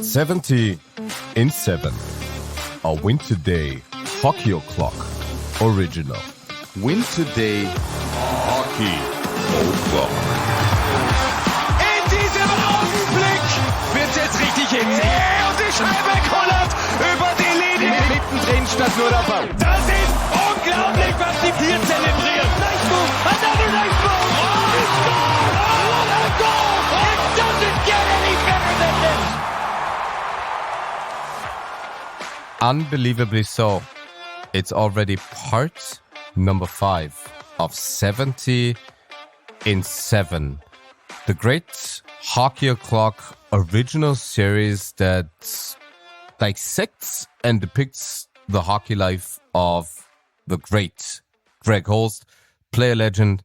70 in 7. A win2day Hockey O'Clock Original. win2day Hockey O'Clock. In diesem Augenblick wird jetzt richtig hitzig. Und die Scheibe kullert über die Linie. Mittendrin stand nur der Ball. Das ist unglaublich, was die hier zelebrieren. Nice move, another nice move. Oh, it's goal! Oh, what a goal! It doesn't get any better than this. Unbelievably so. It's already part number 5 of 70 in 7. The great Hockey O'Clock original series that dissects and depicts the hockey life of the great Greg Holst, player legend,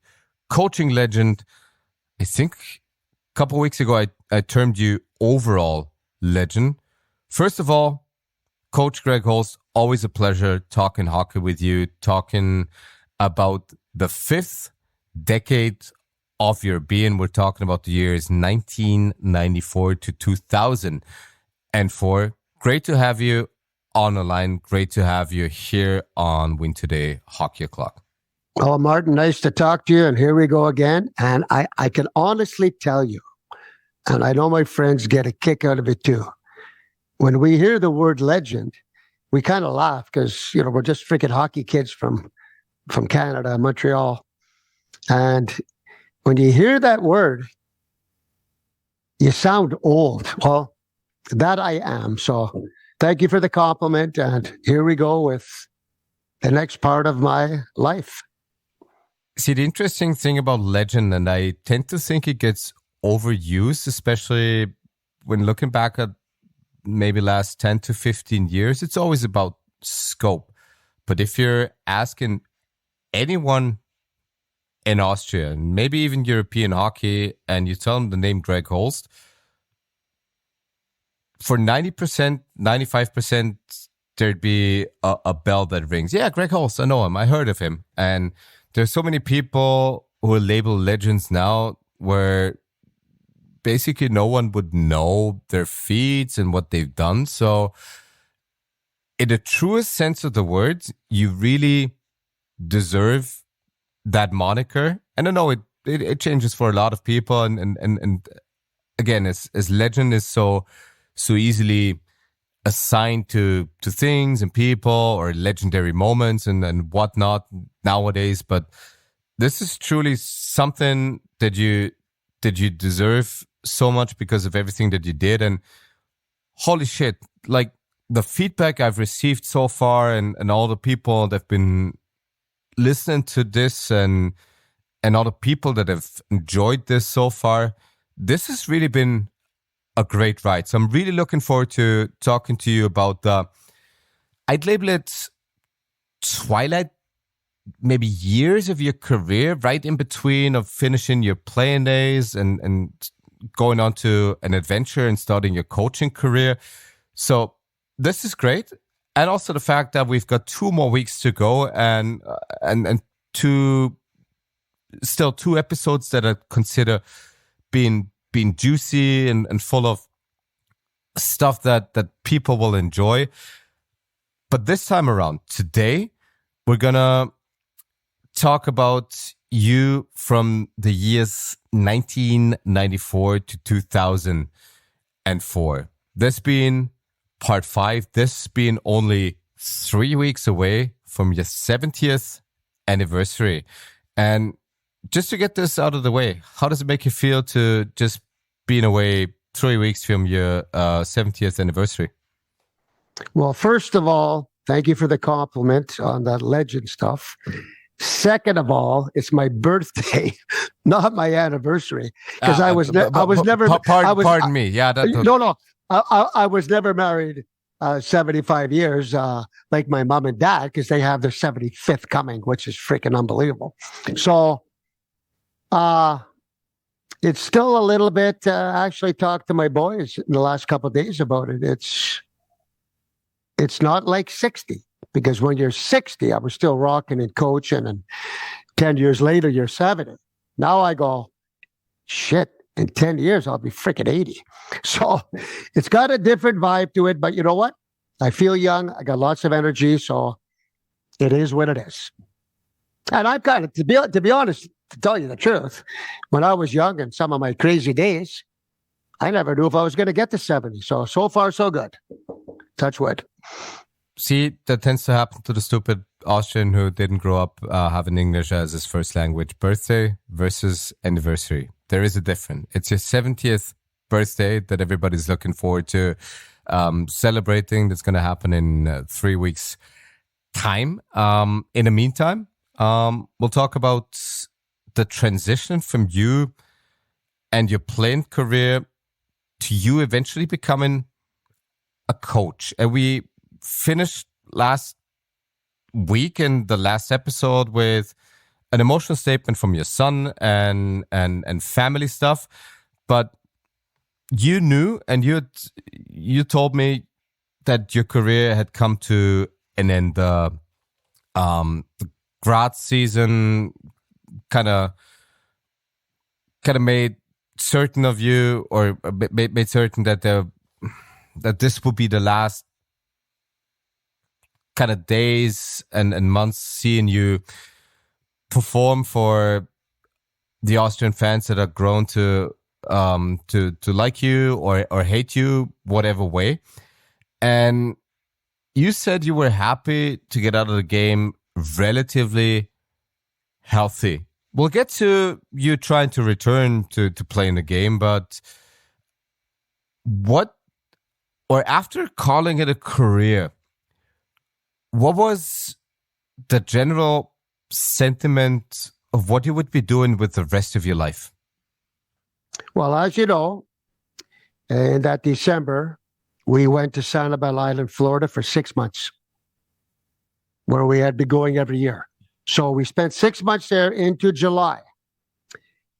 coaching legend. I think a couple of weeks ago I termed you overall legend. First of all, Coach Greg Holst, always a pleasure talking hockey with you, talking about the 5th decade of your being. We're talking about the years 1994 to 2004. Great to have you on the line. Great to have you here on win2day Hockey O'Clock. Oh, Martin, nice to talk to you. And here we go again. And I can honestly tell you, and I know my friends get a kick out of it too, when we hear the word legend, we kind of laugh because, we're just freaking hockey kids from Canada, Montreal. And when you hear that word, you sound old. Well, that I am. So thank you for the compliment. And here we go with the next part of my life. See, the interesting thing about legend, and I tend to think it gets overused, especially when looking back at maybe last 10 to 15 years, it's always about scope. But if you're asking anyone in Austria, and maybe even European hockey, and you tell them the name Greg Holst, for 90%, 95%, there'd be a bell that rings. Yeah, Greg Holst, I know him. I heard of him. And there's so many people who are labeled legends now where basically no one would know their feats and what they've done. So in the truest sense of the word, you really deserve that moniker. And I know it changes for a lot of people. And again, as legend is so easily assigned to things and people or legendary moments and whatnot nowadays. But this is truly something that you deserve so much because of everything that you did. And holy shit, like the feedback I've received so far and all the people that have been listening to this and all the people that have enjoyed this so far, this has really been a great ride. So I'm really looking forward to talking to you about I'd label it twilight, maybe years of your career, right in between of finishing your playing days and going on to an adventure and starting your coaching career. So this is great. And also the fact that we've got 2 more weeks to go and two episodes that I consider being juicy and full of stuff that people will enjoy. But this time around, today, we're gonna talk about you from the years 1994 to 2004. This being part 5, this being only 3 weeks away from your 70th anniversary. And just to get this out of the way, how does it make you feel to just being away 3 weeks from your 70th anniversary? Well, first of all, thank you for the compliment on that legend stuff. Second of all, it's my birthday, not my anniversary, because I was never. Pardon me. Yeah. No. I was never married 75 years like my mom and dad, because they have their 75th coming, which is freaking unbelievable. So, it's still a little bit. I actually talked to my boys in the last couple of days about it. It's not like 60. Because when you're 60, I was still rocking and coaching, and 10 years later, you're 70. Now I go, shit, in 10 years, I'll be freaking 80. So it's got a different vibe to it. But you know what? I feel young. I got lots of energy. So it is what it is. And I've kind of, to be honest, to tell you the truth, when I was young and some of my crazy days, I never knew if I was going to get to 70. So far, so good. Touch wood. See, that tends to happen to the stupid Austrian who didn't grow up having English as his first language. Birthday versus anniversary. There is a difference. It's your 70th birthday that everybody's looking forward to celebrating. That's going to happen in 3 weeks' time. In the meantime, we'll talk about the transition from you and your playing career to you eventually becoming a coach. And we finished last week in the last episode with an emotional statement from your son and family stuff. But you knew, and you told me that your career had come to an end. The grad season kind of made certain of you, or made certain that that this would be the last kind of days and months seeing you perform for the Austrian fans that are grown to like you or hate you, whatever way. And you said you were happy to get out of the game relatively healthy. We'll get to you trying to return to playing the game, but after calling it a career, what was the general sentiment of what you would be doing with the rest of your life? Well, as you know, in that December, we went to Sanibel Island, Florida for 6 months, where we had been going every year. So we spent 6 months there into July.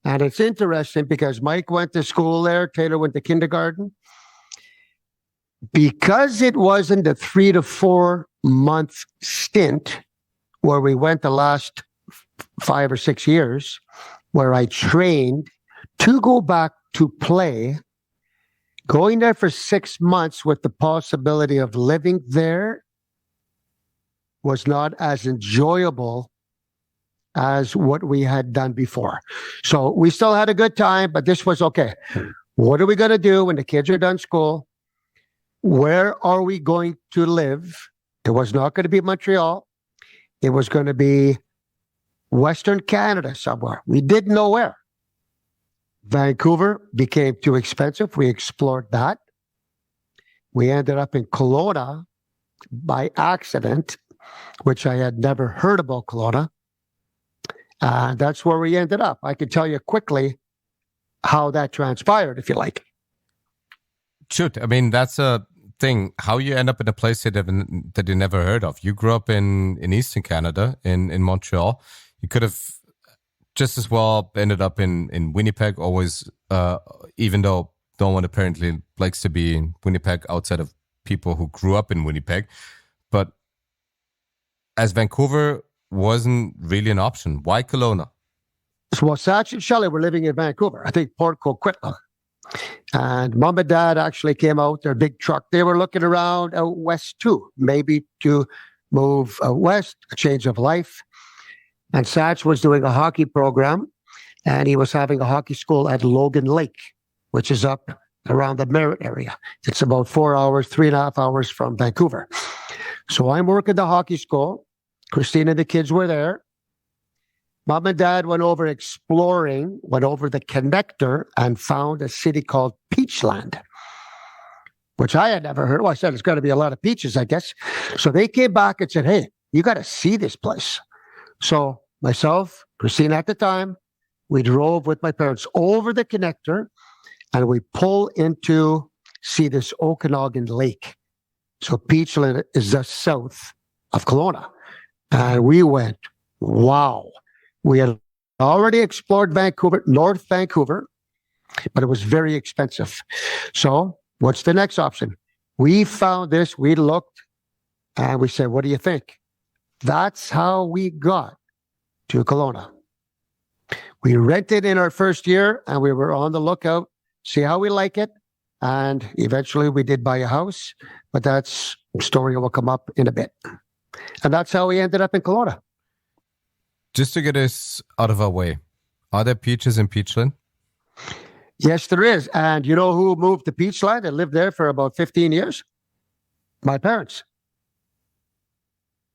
And it's interesting because Mike went to school there, Taylor went to kindergarten. Because it wasn't a 3 to 4 month stint where we went the last 5 or 6 years, where I trained to go back to play, going there for 6 months with the possibility of living there was not as enjoyable as what we had done before. So we still had a good time, but this was okay. What are we going to do when the kids are done school? Where are we going to live? It was not going to be Montreal. It was going to be Western Canada somewhere. We didn't know where. Vancouver became too expensive. We explored that. We ended up in Kelowna by accident, which I had never heard about Kelowna. That's where we ended up. I can tell you quickly how that transpired, if you like. Shoot, I mean, that's a thing. How you end up in a place that you never heard of. You grew up in Eastern Canada, in Montreal. You could have just as well ended up in Winnipeg, always, even though no one apparently likes to be in Winnipeg outside of people who grew up in Winnipeg. But as Vancouver wasn't really an option, why Kelowna? Well, Satch and Shelley were living in Vancouver, I think Port Coquitlam. And Mom and Dad actually came out, their big truck. They were looking around out west too, maybe to move west, a change of life. And Satch was doing a hockey program, and he was having a hockey school at Logan Lake, which is up around the Merritt area. It's about 4 hours, 3.5 hours from Vancouver. So I'm working the hockey school. Christine and the kids were there. Mom and Dad went over exploring, went over the connector and found a city called Peachland, which I had never heard. Well, I said, it's got to be a lot of peaches, I guess. So they came back and said, hey, you got to see this place. So myself, Christine at the time, we drove with my parents over the connector and we pull into see this Okanagan Lake. So Peachland is just south of Kelowna. And we went, wow. We had already explored Vancouver, North Vancouver, but it was very expensive. So what's the next option? We found this, we looked, and we said, what do you think? That's how we got to Kelowna. We rented in our first year, and we were on the lookout, see how we like it. And eventually we did buy a house, but that's a story will come up in a bit. And that's how we ended up in Kelowna. Just to get this out of our way, are there peaches in Peachland? Yes, there is. And you know who moved to Peachland and lived there for about 15 years? My parents.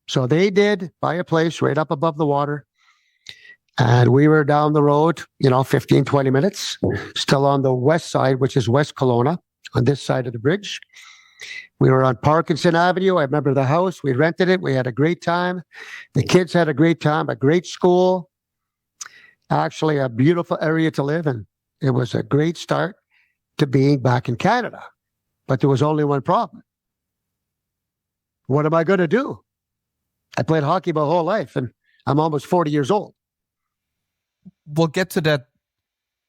So they did buy a place right up above the water. And we were down the road, 15, 20 minutes, still on the west side, which is West Kelowna, on this side of the bridge. We were on Parkinson Avenue. I remember the house. We rented it. We had a great time. The kids had a great time, a great school. Actually, a beautiful area to live in. It was a great start to being back in Canada. But there was only one problem. What am I going to do? I played hockey my whole life, and I'm almost 40 years old. We'll get to that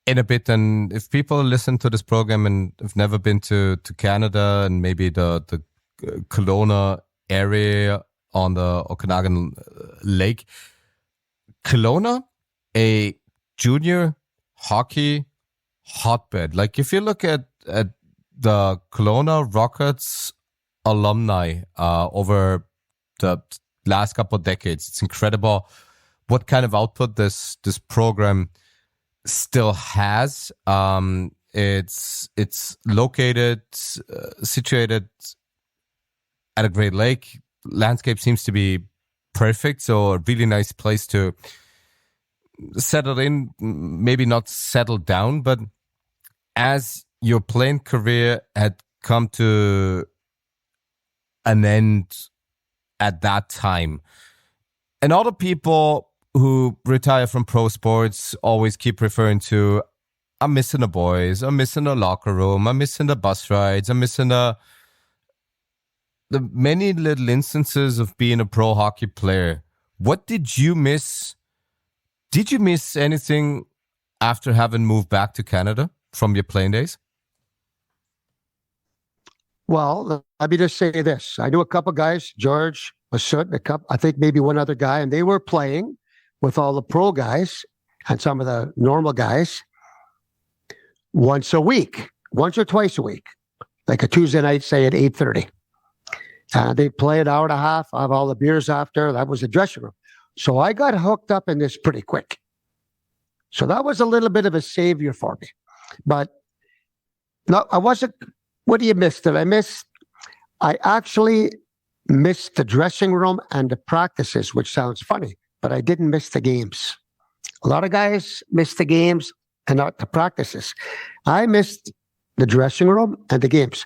in a bit. And if people listen to this program and have never been to Canada and maybe the Kelowna area on the Okanagan Lake, Kelowna, a junior hockey hotbed. Like if you look at the Kelowna Rockets alumni over the last couple of decades, it's incredible what kind of output this program still has. It's located, situated at a great lake. Landscape seems to be perfect, so a really nice place to settle in, maybe not settle down, but as your playing career had come to an end at that time, and all the people who retire from pro sports always keep referring to, I'm missing the boys, I'm missing the locker room, I'm missing the bus rides, I'm missing the many little instances of being a pro hockey player. What did you miss? Did you miss anything after having moved back to Canada from your playing days? Well, let me just say this. I knew a couple guys, George, Massoud, I think maybe one other guy, and they were playing with all the pro guys and some of the normal guys once a week, once or twice a week, like a Tuesday night, say at 8:30. They play an hour and a half. I have all the beers after. That was the dressing room. So I got hooked up in this pretty quick. So that was a little bit of a savior for me. But no, I wasn't. What do you miss? I actually missed the dressing room and the practices, which sounds funny, but I didn't miss the games. A lot of guys miss the games and not the practices. I missed the dressing room and the games.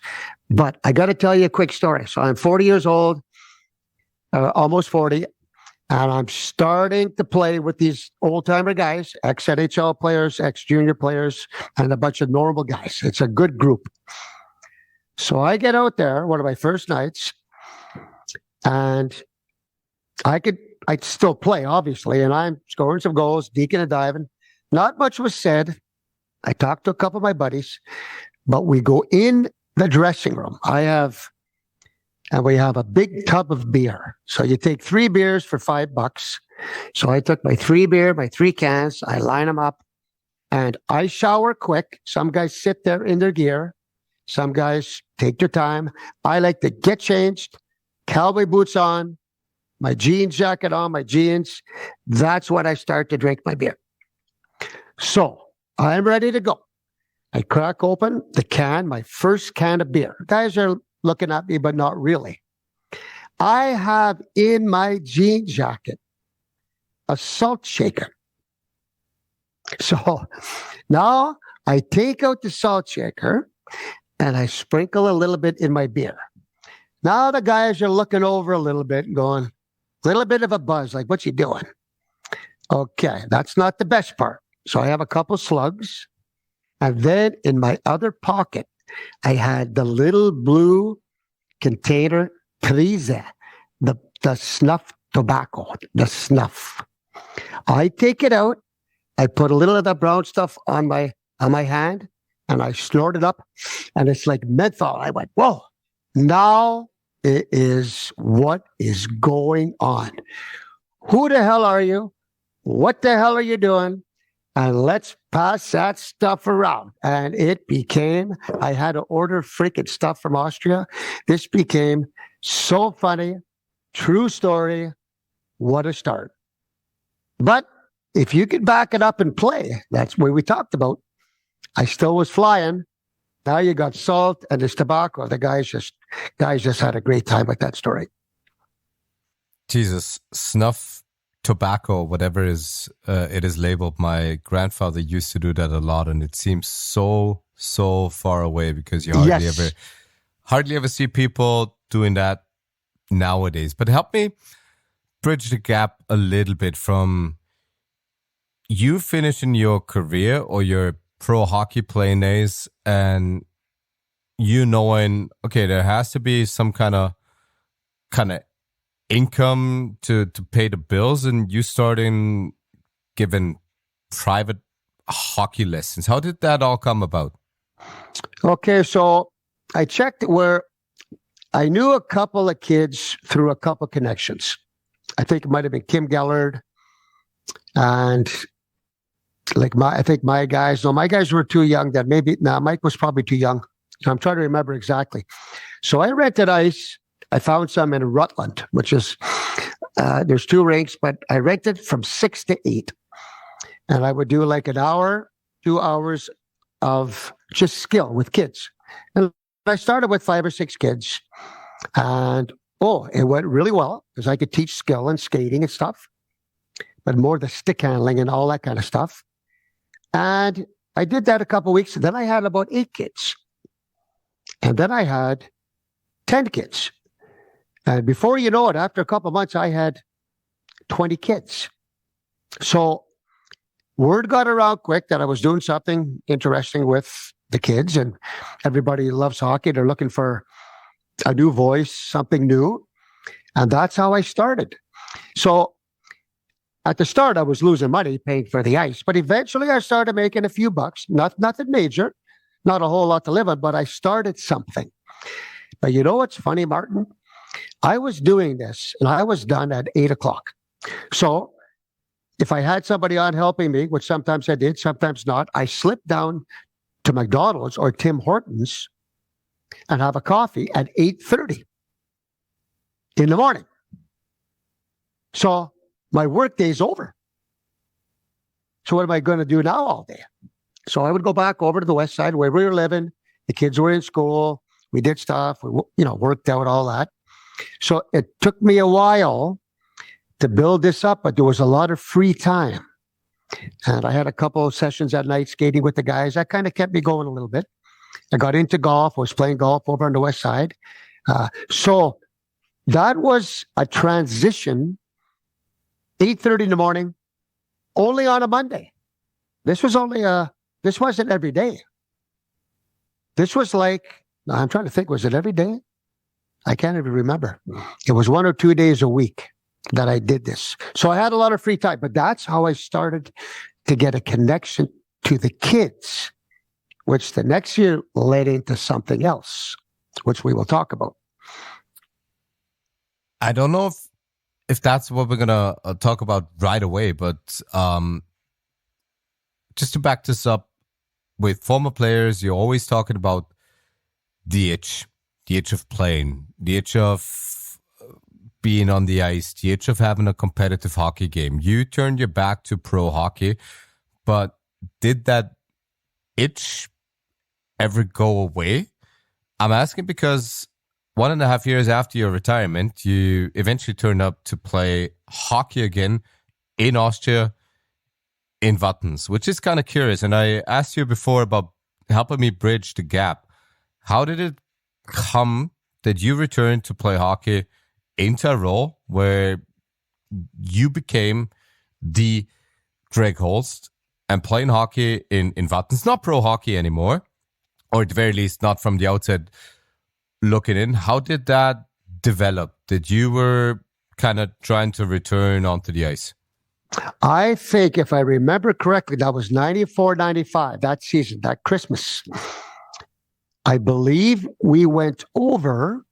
But I got to tell you a quick story. So I'm 40 years old, almost 40, and I'm starting to play with these old-timer guys, ex-NHL players, ex-junior players, and a bunch of normal guys. It's a good group. So I get out there, one of my first nights, and I'd still play, obviously, and I'm scoring some goals, deking and diving. Not much was said. I talked to a couple of my buddies, but we go in the dressing room. We have a big tub of beer. So you take 3 beers for $5. So I took my 3 beer, my 3 cans, I line them up, and I shower quick. Some guys sit there in their gear. Some guys take their time. I like to get changed, cowboy boots on, my jeans jacket on, my jeans. That's when I start to drink my beer. So I'm ready to go. I crack open the can, my first can of beer. Guys are looking at me, but not really. I have in my jean jacket a salt shaker. So now I take out the salt shaker and I sprinkle a little bit in my beer. Now the guys are looking over a little bit and going, a little bit of a buzz, like, what's he doing? Okay, that's not the best part. So I have a couple slugs. And then in my other pocket, I had the little blue container, Prise, the snuff tobacco, the snuff. I take it out. I put a little of that brown stuff on my hand, and I snort it up, and it's like menthol. I went, whoa, now it is what is going on. Who the hell are you? What the hell are you doing? and let's pass that stuff around. And it became, I had to order freaking stuff from Austria. This became so funny. True story. What a start. But if you could back it up and play, that's what we talked about. I still was flying. Now you got salt and this tobacco. The guys just had a great time with that story. Jesus, snuff, tobacco, whatever it is labeled. My grandfather used to do that a lot, and it seems so far away because you hardly ever see people doing that nowadays. But help me bridge the gap a little bit from you finishing your career or your pro hockey playing days and you knowing, okay, there has to be some kind of income to pay the bills, and you starting giving private hockey lessons. How did that all come about? Okay, so I checked where I knew a couple of kids through a couple of connections. I think it might have been Kim Gellard and I think my guys were too young then. Mike was probably too young. So I'm trying to remember exactly. So I rented ice. I found some in Rutland, which is, there's 2 rinks, but I rented from 6 to 8. And I would do like an hour, 2 hours of just skill with kids. And I started with 5 or 6 kids. And it went really well because I could teach skill and skating and stuff, but more the stick handling and all that kind of stuff. And I did that a couple of weeks. And then I had about 8 kids. And then I had 10 kids. And before you know it, after a couple of months, I had 20 kids. So word got around quick that I was doing something interesting with the kids, and everybody loves hockey. They're looking for a new voice, something new. And that's how I started. So at the start, I was losing money paying for the ice, but eventually I started making a few bucks, nothing major, not a whole lot to live on, but I started something. But you know what's funny, Martin? I was doing this and I was done at 8:00. So if I had somebody on helping me, which sometimes I did, sometimes not, I slipped down to McDonald's or Tim Hortons and have a coffee at 8:30 in the morning. So my work day's over. So what am I going to do now all day? So I would go back over to the west side where we were living. The kids were in school. We did stuff. We, worked out all that. So it took me a while to build this up, but there was a lot of free time. And I had a couple of sessions at night skating with the guys. That kind of kept me going a little bit. I got into golf. I was playing golf over on the west side. So that was a transition, 8:30 in the morning, only on a Monday. This wasn't every day. This was I'm trying to think, was it every day? I can't even remember. It was 1 or 2 days a week that I did this. So I had a lot of free time, but that's how I started to get a connection to the kids, which the next year led into something else, which we will talk about. I don't know if that's what we're going to talk about right away, but just to back this up, with former players, you're always talking about the itch of playing, the itch of being on the ice, the itch of having a competitive hockey game. You turned your back to pro hockey, but did that itch ever go away? I'm asking because 1.5 years after your retirement, you eventually turned up to play hockey again in Austria, in Wattens, which is kind of curious. And I asked you before about helping me bridge the gap. How did it come that you returned to play hockey in Tyrol, where you became the Greg Holst and playing hockey in Wattens, not pro hockey anymore, or at the very least not from the outside looking in? How did that develop? That you were kind of trying to return onto the ice? I think if I remember correctly, that was 94, 95, that season, that Christmas. I believe we went over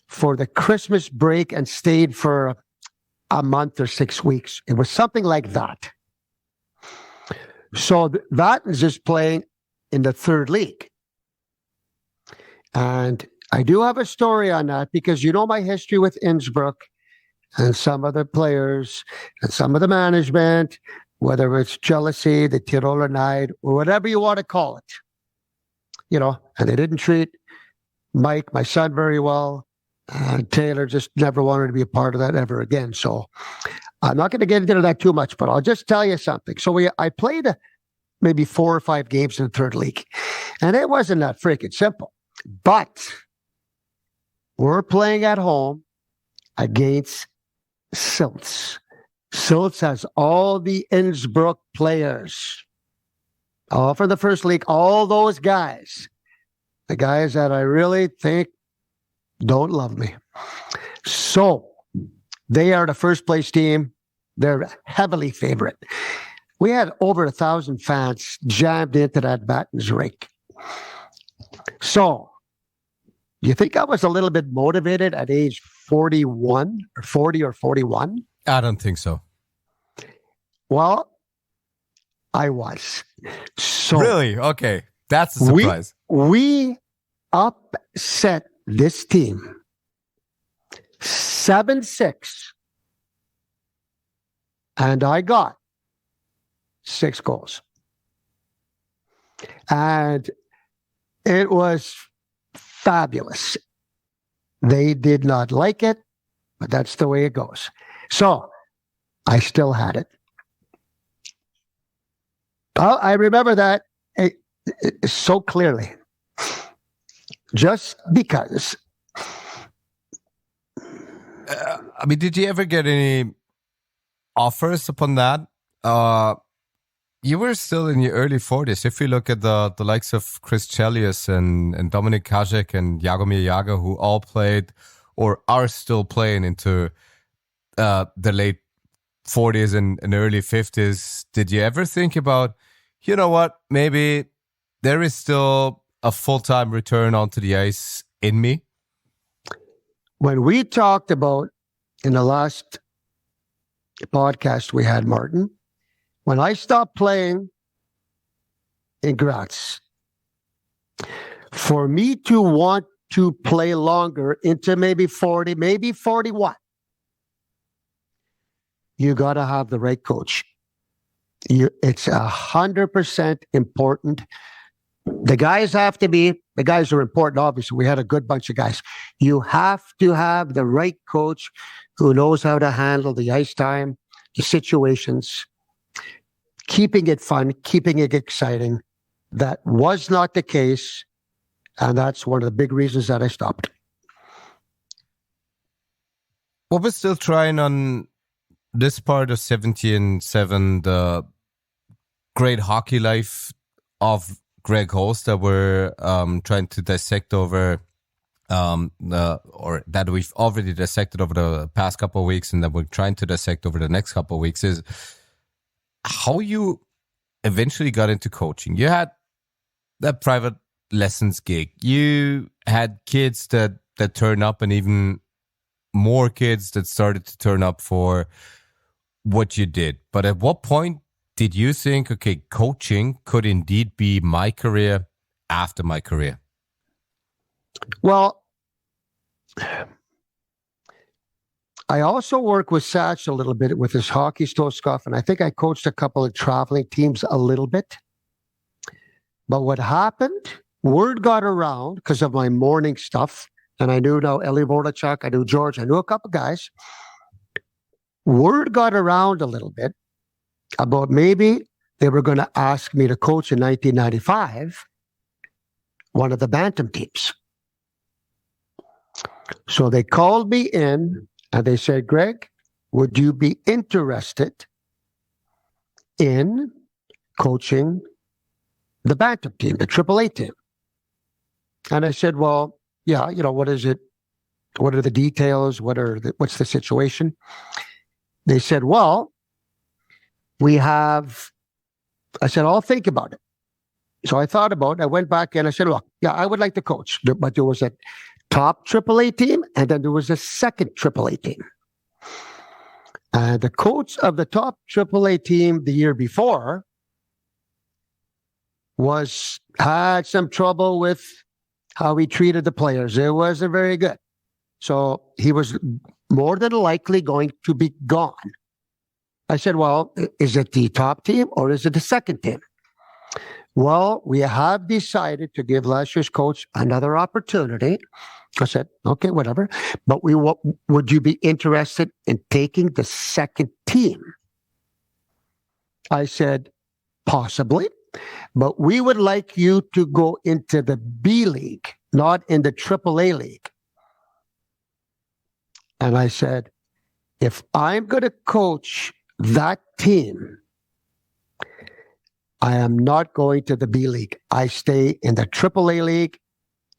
for the Christmas break and stayed for a month or 6 weeks. It was something like that. So that is just playing in the third league. And I do have a story on that because you know my history with Innsbruck and some of the players and some of the management, whether it's jealousy, the Tiroler Night, or whatever you want to call it. And they didn't treat Mike, my son, very well. Taylor just never wanted to be a part of that ever again. So I'm not going to get into that too much, but I'll just tell you something. So I played maybe 4 or 5 games in the third league, and it wasn't that freaking simple. But we're playing at home against Silts. Silts has all the Innsbruck players, all for the first league, all those guys, the guys that I really think don't love me. So they are the first place team. They're heavily favorite. We had over 1,000 fans jammed into that Battens rink. So you think I was a little bit motivated at age 41 or 40 or 41? I don't think so. Well, I was. So Really? Okay. That's a surprise. We upset this team 7-6. And I got 6 goals. And it was fabulous. They did not like it, but that's the way it goes. So I still had it. I remember that so clearly. Just because. Did you ever get any offers upon that? You were still in your early 40s. If you look at the likes of Chris Chelios and Dominik Kajek and Jagomir Jager, who all played or are still playing into the late 40s and early 50s, did you ever think about, you know what, maybe there is still a full-time return onto the ice in me? When we talked about in the last podcast we had, Martin, when I stopped playing in Graz, for me to want to play longer into maybe 40, maybe 41, you got to have the right coach. It's 100% important. The guys are important, obviously. We had a good bunch of guys. You have to have the right coach who knows how to handle the ice time, the situations, keeping it fun, keeping it exciting. That was not the case, and that's one of the big reasons that I stopped. Well, we're still trying on this part of 70-7, the great hockey life of Greg Holst that we're trying to dissect over, or that we've already dissected over the past couple of weeks, and that we're trying to dissect over the next couple of weeks, is how you eventually got into coaching. You had that private lessons gig. You had kids that turn up, and even more kids that started to turn up for what you did. But at what point did you think, okay, coaching could indeed be my career after my career? Well, I also work with Satch a little bit with his hockey stuff, and I think I coached a couple of traveling teams a little bit. But what happened, word got around because of my morning stuff, and I knew now Eli Voracek, I knew George, I knew a couple guys. Word got around a little bit about maybe they were going to ask me to coach in 1995 one of the Bantam teams. So they called me in and they said, Greg, would you be interested in coaching the Bantam team, the AAA team? And I said, well, yeah, what is it? What are the details? What's the situation? They said, well, I said, I'll think about it. So I thought about it. I went back and I said, look, yeah, I would like to coach. But there was a top AAA team, and then there was a second AAA team. And the coach of the top AAA team the year before had some trouble with how he treated the players. It wasn't very good. So he was more than likely going to be gone. I said, well, is it the top team or is it the second team? Well, we have decided to give last year's coach another opportunity. I said, okay, whatever. But would you be interested in taking the second team? I said, possibly. But we would like you to go into the B League, not in the AAA League. And I said, if I'm going to coach that team, I am not going to the B League. I stay in the AAA League,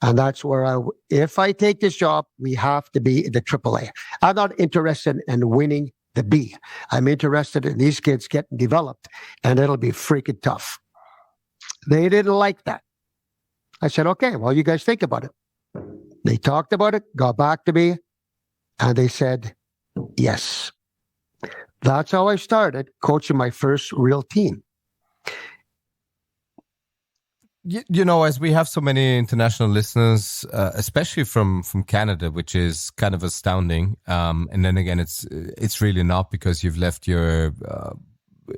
and that's where if I take this job, we have to be in the AAA. I'm not interested in winning the B. I'm interested in these kids getting developed, and it'll be freaking tough. They didn't like that. I said, okay, well, you guys think about it. They talked about it, got back to me, and they said, yes. That's how I started coaching my first real team. You know, as we have so many international listeners, especially from Canada, which is kind of astounding. And then again, it's really not, because you've left your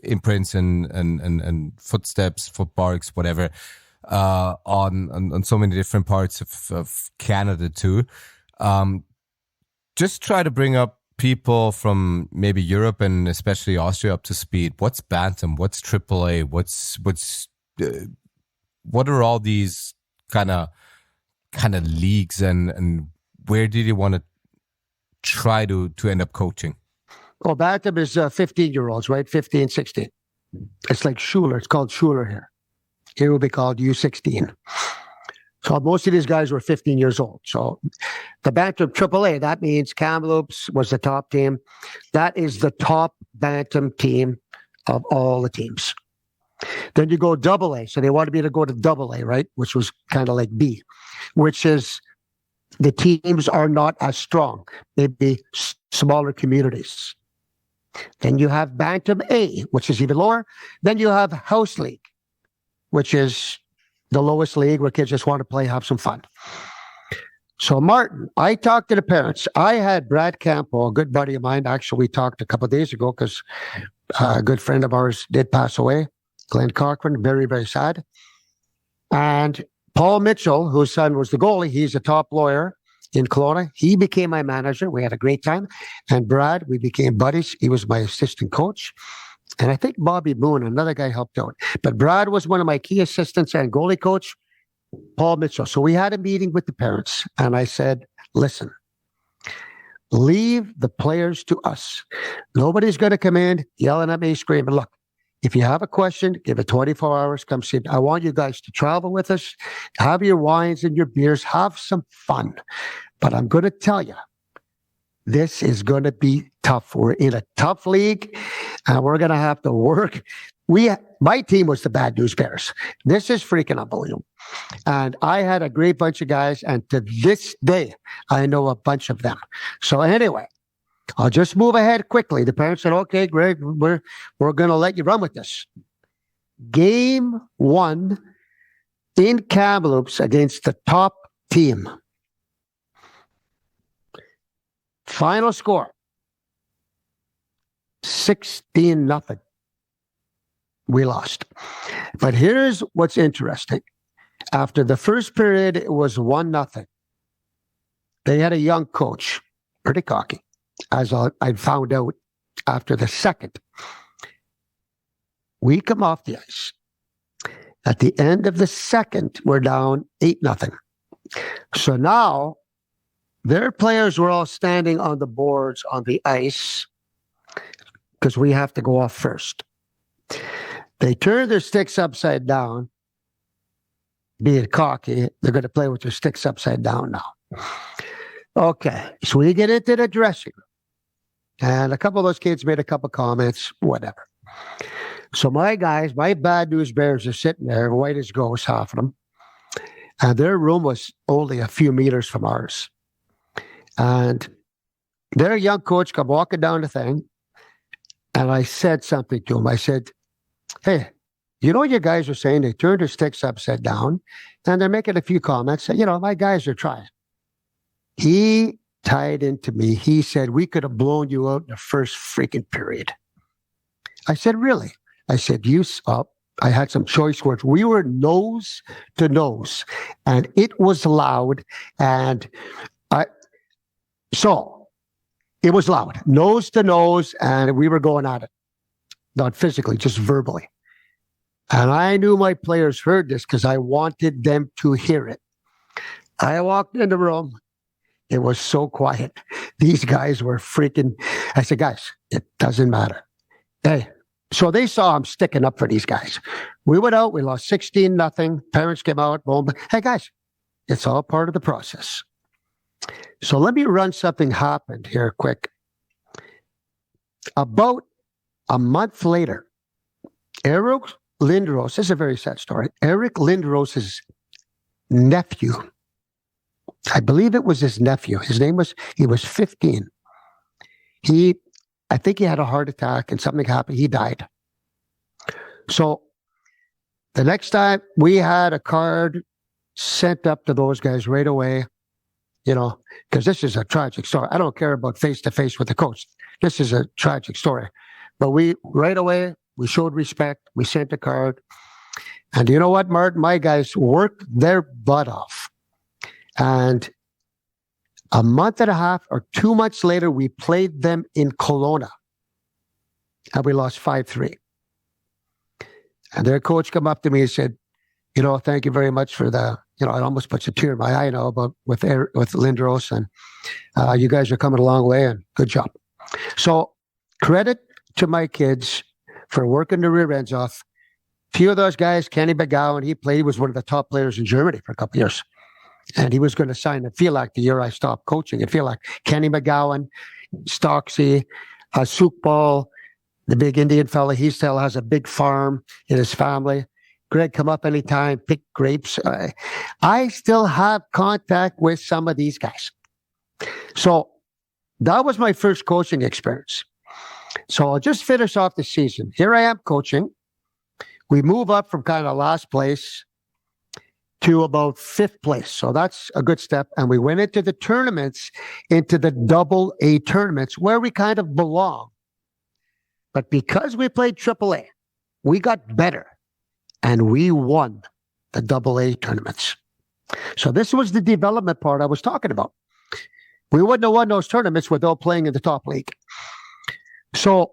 imprints and footsteps, footmarks, whatever, on so many different parts of Canada too. Just try to bring up people from maybe Europe and especially Austria up to speed. What's Bantam? What's AAA? What are all these kind of leagues, and where did you want to try to end up coaching? Well, Bantam is 15-year-olds, right? 15, 16. It's like Schuler. It's called Schuler here. Here will be called U16. So most of these guys were 15 years old. So the Bantam AAA, that means Kamloops was the top team. That is the top Bantam team of all the teams. Then you go AA. So they wanted me to go to AA, right? Which was kind of like B, which is the teams are not as strong. They'd be smaller communities. Then you have Bantam A, which is even lower. Then you have House League, which is the lowest league where kids just want to play, have some fun. So Martin, I talked to the parents. I had Brad Campo, a good buddy of mine. Actually, we talked a couple of days ago because a good friend of ours did pass away. Glenn Cochran, very, very sad. And Paul Mitchell, whose son was the goalie, he's a top lawyer in Kelowna. He became my manager. We had a great time. And Brad, we became buddies. He was my assistant coach. And I think Bobby Boone, another guy, helped out. But Brad was one of my key assistants and goalie coach, Paul Mitchell. So we had a meeting with the parents. And I said, listen, leave the players to us. Nobody's going to come in yelling at me, screaming. Look, if you have a question, give it 24 hours. Come see me. I want you guys to travel with us, have your wines and your beers, have some fun. But I'm going to tell you, this is going to be tough. We're in a tough league, and we're going to have to work. My team was the Bad News Bears. This is freaking unbelievable. And I had a great bunch of guys, and to this day, I know a bunch of them. So anyway, I'll just move ahead quickly. The parents said, okay, Greg, we're going to let you run with this. Game 1 in Kamloops against the top team. Final score, 16-0. We lost. But here's what's interesting. After the first period, it was 1-0. They had a young coach, pretty cocky, as I found out after the second. We come off the ice. At the end of the second, we're down 8-0. So now, their players were all standing on the boards on the ice because we have to go off first. They turn their sticks upside down. Being cocky, they're going to play with their sticks upside down now. Okay, so we get into the dressing room. And a couple of those kids made a couple comments, whatever. So my guys, my Bad News Bears are sitting there, white as ghosts, half of them. And their room was only a few meters from ours. And their young coach come walking down the thing, and I said something to him. I said, hey, You know what your guys are saying? They turned their sticks upside down, and they're making a few comments. You know, my guys are trying. He tied into me. He said, we could have blown you out in the first freaking period. I said, really? I said, I had some choice words. We were nose to nose, and it was loud. And so it was loud, nose to nose, and we were going at it, not physically, just verbally. And I knew my players heard this because I wanted them to hear it. I walked in the room. It was so quiet. These guys were freaking. I said, guys, it doesn't matter. Hey, so they saw I'm sticking up for these guys. We went out. We lost 16-0. Parents came out. Boom. Hey, guys, it's all part of the process. So let me run something happened here quick. About a month later, Eric Lindros, this is a very sad story. Eric Lindros' nephew, I believe it was his nephew. He was 15. I think he had a heart attack and something happened. He died. So the next time we had a card sent up to those guys right away, you know, because this is a tragic story. I don't care about face-to-face with the coach. This is a tragic story. But right away, we showed respect. We sent a card. And you know what, Martin? My guys worked their butt off. And a month and a half or 2 months later, we played them in Kelowna. And we lost 5-3. And their coach came up to me and said, you know, thank you very much for the, you know, it almost puts a tear in my eye now about with Lindros. And you guys are coming a long way and good job. So credit to my kids for working the rear ends off. A few of those guys, Kenny McGowan, he was one of the top players in Germany for a couple of years. And he was going to sign, I feel like, the year I stopped coaching. I feel like Kenny McGowan, Stocksy, Sukbal, the big Indian fella, he still has a big farm in his family. Greg, come up anytime, pick grapes. I still have contact with some of these guys. So that was my first coaching experience. So I'll just finish off the season. Here I am coaching. We move up from kind of last place to about 5th place. So that's a good step. And we went into the tournaments, into the AA tournaments where we kind of belong. But because we played AAA, we got better and we won the AA tournaments. So this was the development part I was talking about. We wouldn't have won those tournaments without playing in the top league. So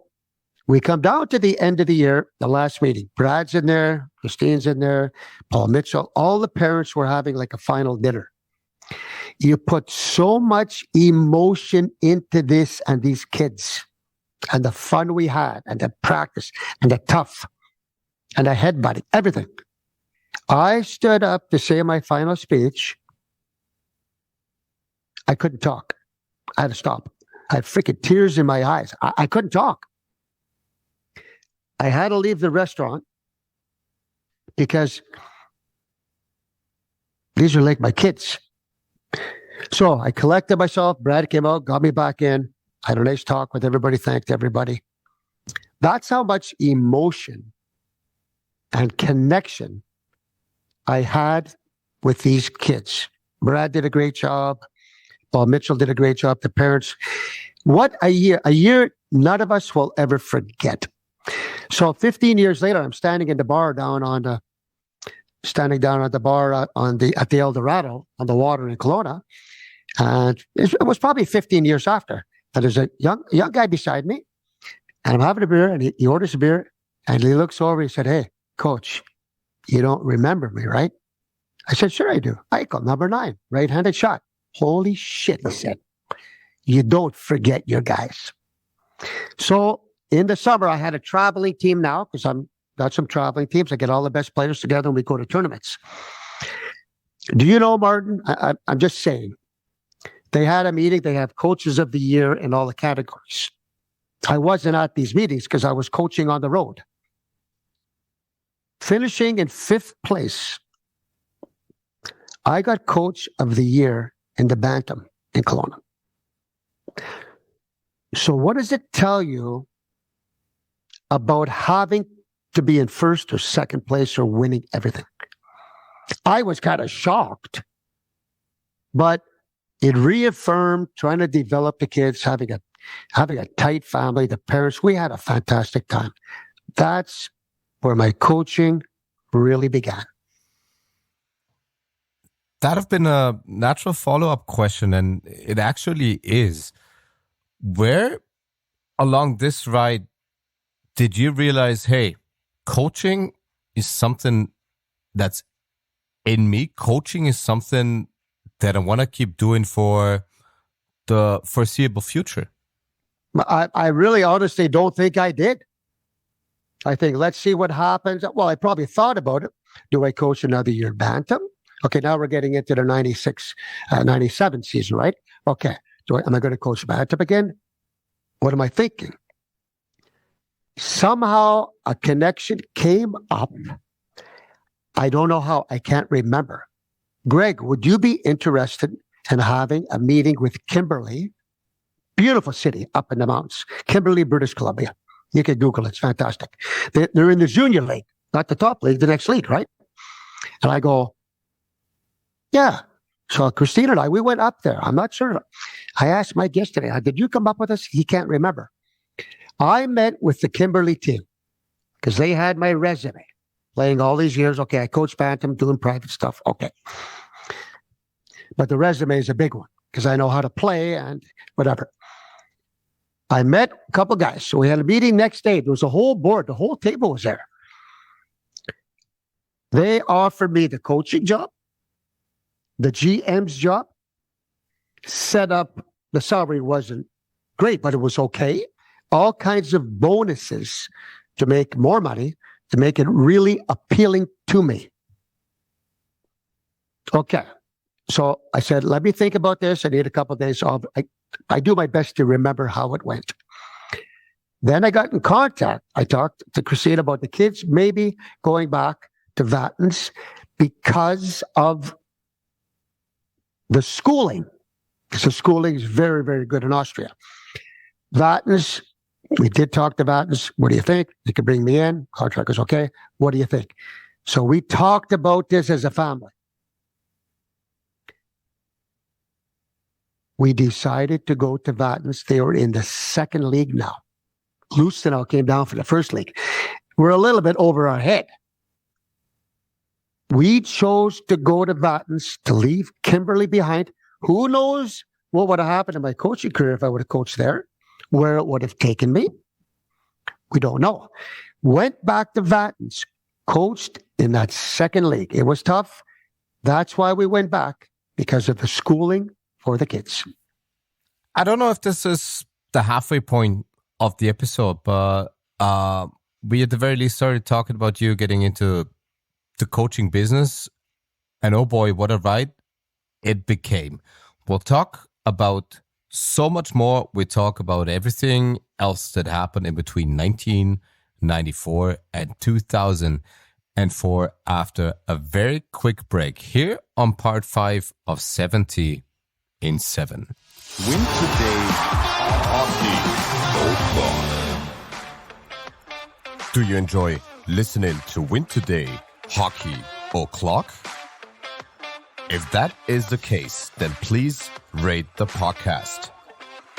we come down to the end of the year, the last meeting. Brad's in there, Christine's in there, Paul Mitchell. All the parents were having like a final dinner. You put so much emotion into this and these kids and the fun we had and the practice and the tough and the headbutting, everything. I stood up to say my final speech. I couldn't talk. I had to stop. I had freaking tears in my eyes. I couldn't talk. I had to leave the restaurant because these are like my kids. So I collected myself. Brad came out, got me back in. I had a nice talk with everybody, thanked everybody. That's how much emotion and connection I had with these kids. Brad did a great job. Paul Mitchell did a great job. The parents, what a year none of us will ever forget. So 15 years later, I'm standing in the bar at the El Dorado on the water in Kelowna. And it was probably 15 years after. And there's a young guy beside me, and I'm having a beer, and he orders a beer, and he looks over, he said, "Hey, coach, you don't remember me, right?" I said, "Sure I do. Eichel, number 9, right-handed shot." "Holy shit," he said. "You don't forget your guys." So in the summer, I had a traveling team now, because I've got some traveling teams. I get all the best players together, and we go to tournaments. Do you know, Martin, I'm just saying, they had a meeting. They have coaches of the year in all the categories. I wasn't at these meetings because I was coaching on the road. Finishing in 5th place, I got coach of the year in the Bantam in Kelowna. So what does it tell you about having to be in first or second place or winning everything. I was kind of shocked, but it reaffirmed trying to develop the kids, having a tight family, the parents. We had a fantastic time. That's where my coaching really began. That'd have been a natural follow-up question, and it actually is. Where along this ride did you realize, hey, coaching is something that's in me? Coaching is something that I want to keep doing for the foreseeable future? I really honestly don't think I did. I think, let's see what happens. Well, I probably thought about it. Do I coach another year Bantam? Okay, now we're getting into the 96, 97 season, right? Okay, am I going to coach Bantam again? What am I thinking? Somehow a connection came up. I don't know how. I can't remember. Greg, would you be interested in having a meeting with Kimberly? Beautiful city up in the mountains. Kimberly, British Columbia. You can Google it. It's fantastic. They're in the junior league, not the top league, the next league, right? And I go, yeah. So Christina and I, we went up there. I'm not sure. I asked Mike yesterday, did you come up with us? He can't remember. I met with the Kimberly team because they had my resume playing all these years. Okay, I coach Bantam, doing private stuff. Okay. But the resume is a big one because I know how to play and whatever. I met a couple guys. So we had a meeting next day. There was a whole board. The whole table was there. They offered me the coaching job, the GM's job, set up. The salary wasn't great, but it was okay. All kinds of bonuses to make more money, to make it really appealing to me. Okay. So I said, let me think about this. I need a couple of days. I do my best to remember how it went. Then I got in contact. I talked to Christina about the kids maybe going back to Vatens because of the schooling. So schooling is very, very good in Austria. Vatens, we did talk to Vatens. What do you think? You can bring me in. Contract was okay. What do you think? So we talked about this as a family. We decided to go to Vatens. They were in the second league now. Lustenau came down for the first league. We're a little bit over our head. We chose to go to Vatens to leave Kimberly behind. Who knows what would have happened in my coaching career if I would have coached there, where it would have taken me. We don't know. Went back to Vatens, coached in that second league. It was tough. That's why we went back, because of the schooling for the kids. I don't know if this is the halfway point of the episode, but we at the very least started talking about you getting into the coaching business. And oh boy, what a ride it became. We'll talk about so much more. We talk about everything else that happened in between 1994 and 2004 after a very quick break here on part 5 of 70 in 7. win2day hockey o'clock. Do you enjoy listening to win2day hockey o'clock? If that is the case, then please rate the podcast.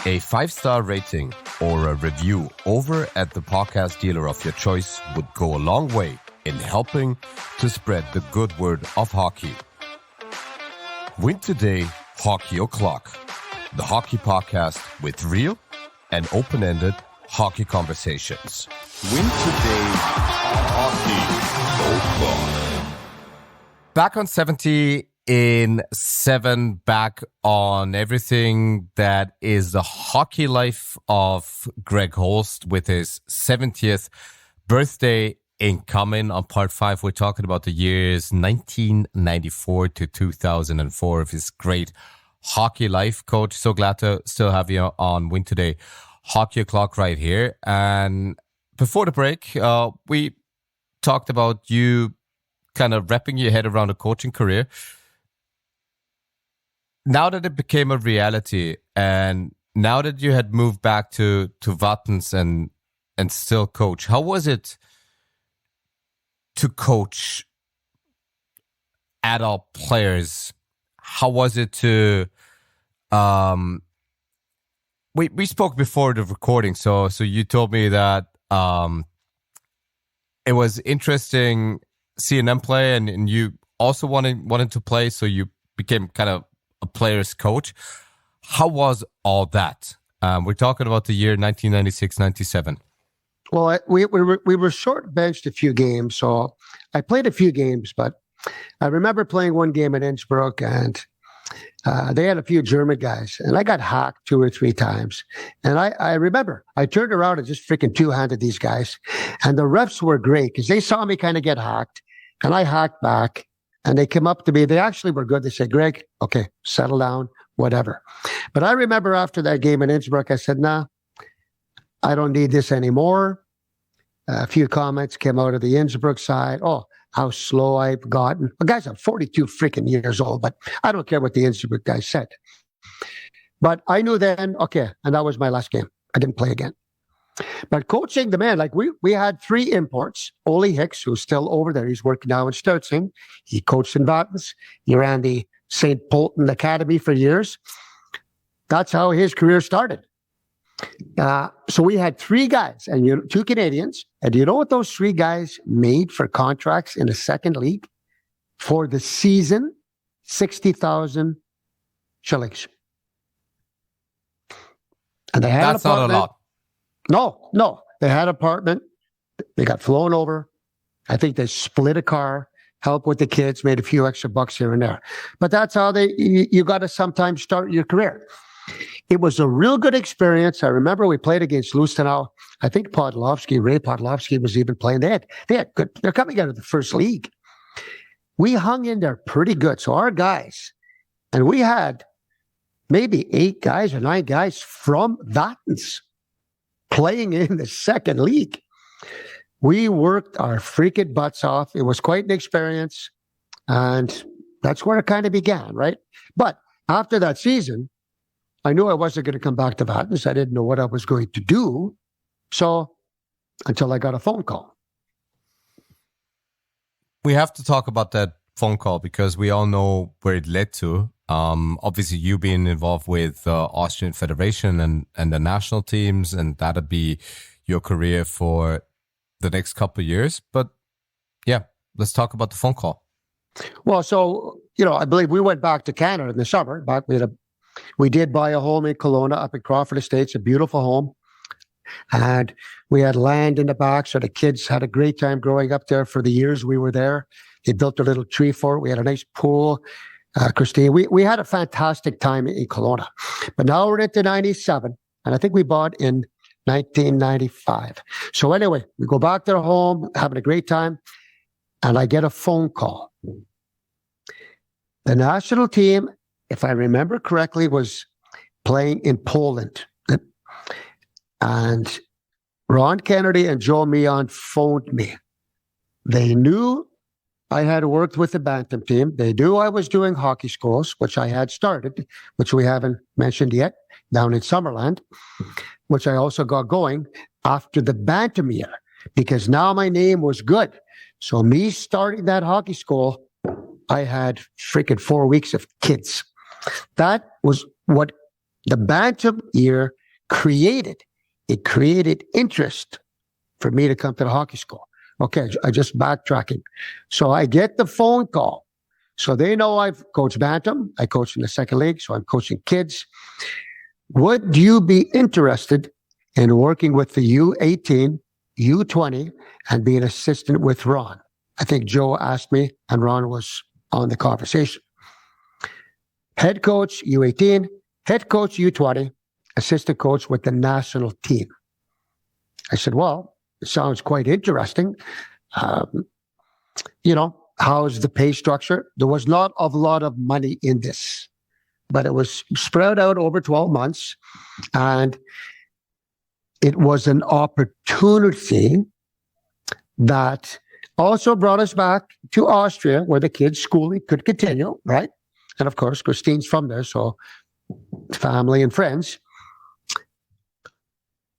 A 5-star rating or a review over at the podcast dealer of your choice would go a long way in helping to spread the good word of hockey. win2day Hockey O'Clock, the hockey podcast with real and open-ended hockey conversations. win2day hockey o'clock. Back on 70 in 7, back on everything that is the hockey life of Greg Holst with his 70th birthday incoming. On part 5, we're talking about the years 1994 to 2004 of his great hockey life. Coach, so glad to still have you on win2day Hockey O'Clock right here. And before the break, we talked about you kind of wrapping your head around a coaching career. Now that it became a reality, and now that you had moved back to Vatens and still coach, how was it to coach adult players? How was it to we spoke before the recording, so you told me that it was interesting seeing them play, and you also wanted to play, so you became kind of a player's coach. How was all that? We're talking about the year 1996-97. Well, we were short benched a few games, so I played a few games, but I remember playing one game in Innsbruck, and they had a few German guys, and I got hacked 2 or 3 times. And I remember I turned around and just freaking two-handed these guys, and the refs were great because they saw me kind of get hacked, and I hacked back, and they came up to me. They actually were good. They said, "Greg, okay, settle down, whatever." But I remember after that game in Innsbruck, I said, "Nah, I don't need this anymore." A few comments came out of the Innsbruck side. Oh, how slow I've gotten. Well, guys, I'm 42 freaking years old, but I don't care what the Innsbruck guy said. But I knew then, okay, and that was my last game. I didn't play again. But coaching the man, like we had 3 imports. Ole Hicks, who's still over there. He's working now in Stutzing. He coached in Wattens. He ran the St. Polten Academy for years. That's how his career started. So we had 3 guys and 2 Canadians. And you know what those 3 guys made for contracts in the second league? For the season, 60,000 shillings. And they had That's an not a apartment. lot. No. They had an apartment. They got flown over. I think they split a car, helped with the kids, made a few extra bucks here and there. But that's how you got to sometimes start your career. It was a real good experience. I remember we played against Lustenau. I think Ray Podlovsky was even playing. They had good. They're coming out of the first league. We hung in there pretty good. So our guys, and we had maybe 8 guys or 9 guys from Wattens playing in the second league. We worked our freaking butts off. It was quite an experience. And that's where it kind of began, right? But after that season, I knew I wasn't going to come back to Wattens. I didn't know what I was going to do. So until I got a phone call. We have to talk about that phone call because we all know where it led to. Obviously, you being involved with Austrian Federation and the national teams, and that'd be your career for the next couple of years. But yeah, let's talk about the phone call. Well, so, I believe we went back to Canada in the summer. But we did buy a home in Kelowna up at Crawford Estates, a beautiful home. And we had land in the back, so the kids had a great time growing up there for the years we were there. They built a little tree fort. We had a nice pool. Christine, we had a fantastic time in Kelowna. But now we're into 97, and I think we bought in 1995. So anyway, we go back to the home, having a great time, and I get a phone call. The national team, if I remember correctly, was playing in Poland. And Ron Kennedy and Joe Meon phoned me. They knew I had worked with the Bantam team. They knew I was doing hockey schools, which I had started, which we haven't mentioned yet, down in Summerland, which I also got going after the Bantam year, because now my name was good. So me starting that hockey school, I had freaking 4 weeks of kids. That was what the Bantam year created. It created interest for me to come to the hockey school. Okay, I just backtracking. So I get the phone call. So they know I've coached Bantam. I coach in the second league, so I'm coaching kids. Would you be interested in working with the U18, U20, and be an assistant with Ron? I think Joe asked me, and Ron was on the conversation. Head coach, U18, head coach, U20, assistant coach with the national team. I said, well, it sounds quite interesting. How's the pay structure? There was not a lot of money in this, but it was spread out over 12 months. And it was an opportunity that also brought us back to Austria, where the kids' schooling could continue, right? And of course, Christine's from there, so family and friends.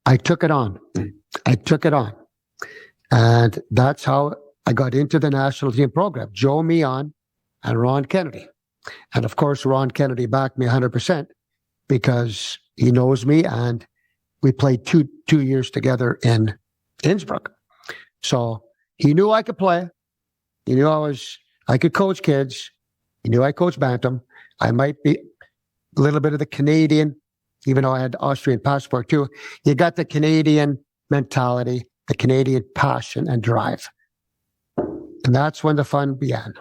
I took it on. And that's how I got into the national team program. Joe Meon and Ron Kennedy. And of course, Ron Kennedy backed me 100% because he knows me, and we played two years together in Innsbruck. So he knew I could play. He knew I could coach kids. He knew I coached Bantam. I might be a little bit of the Canadian, even though I had the Austrian passport too. You got the Canadian mentality, the Canadian passion and drive. And that's when the fun began.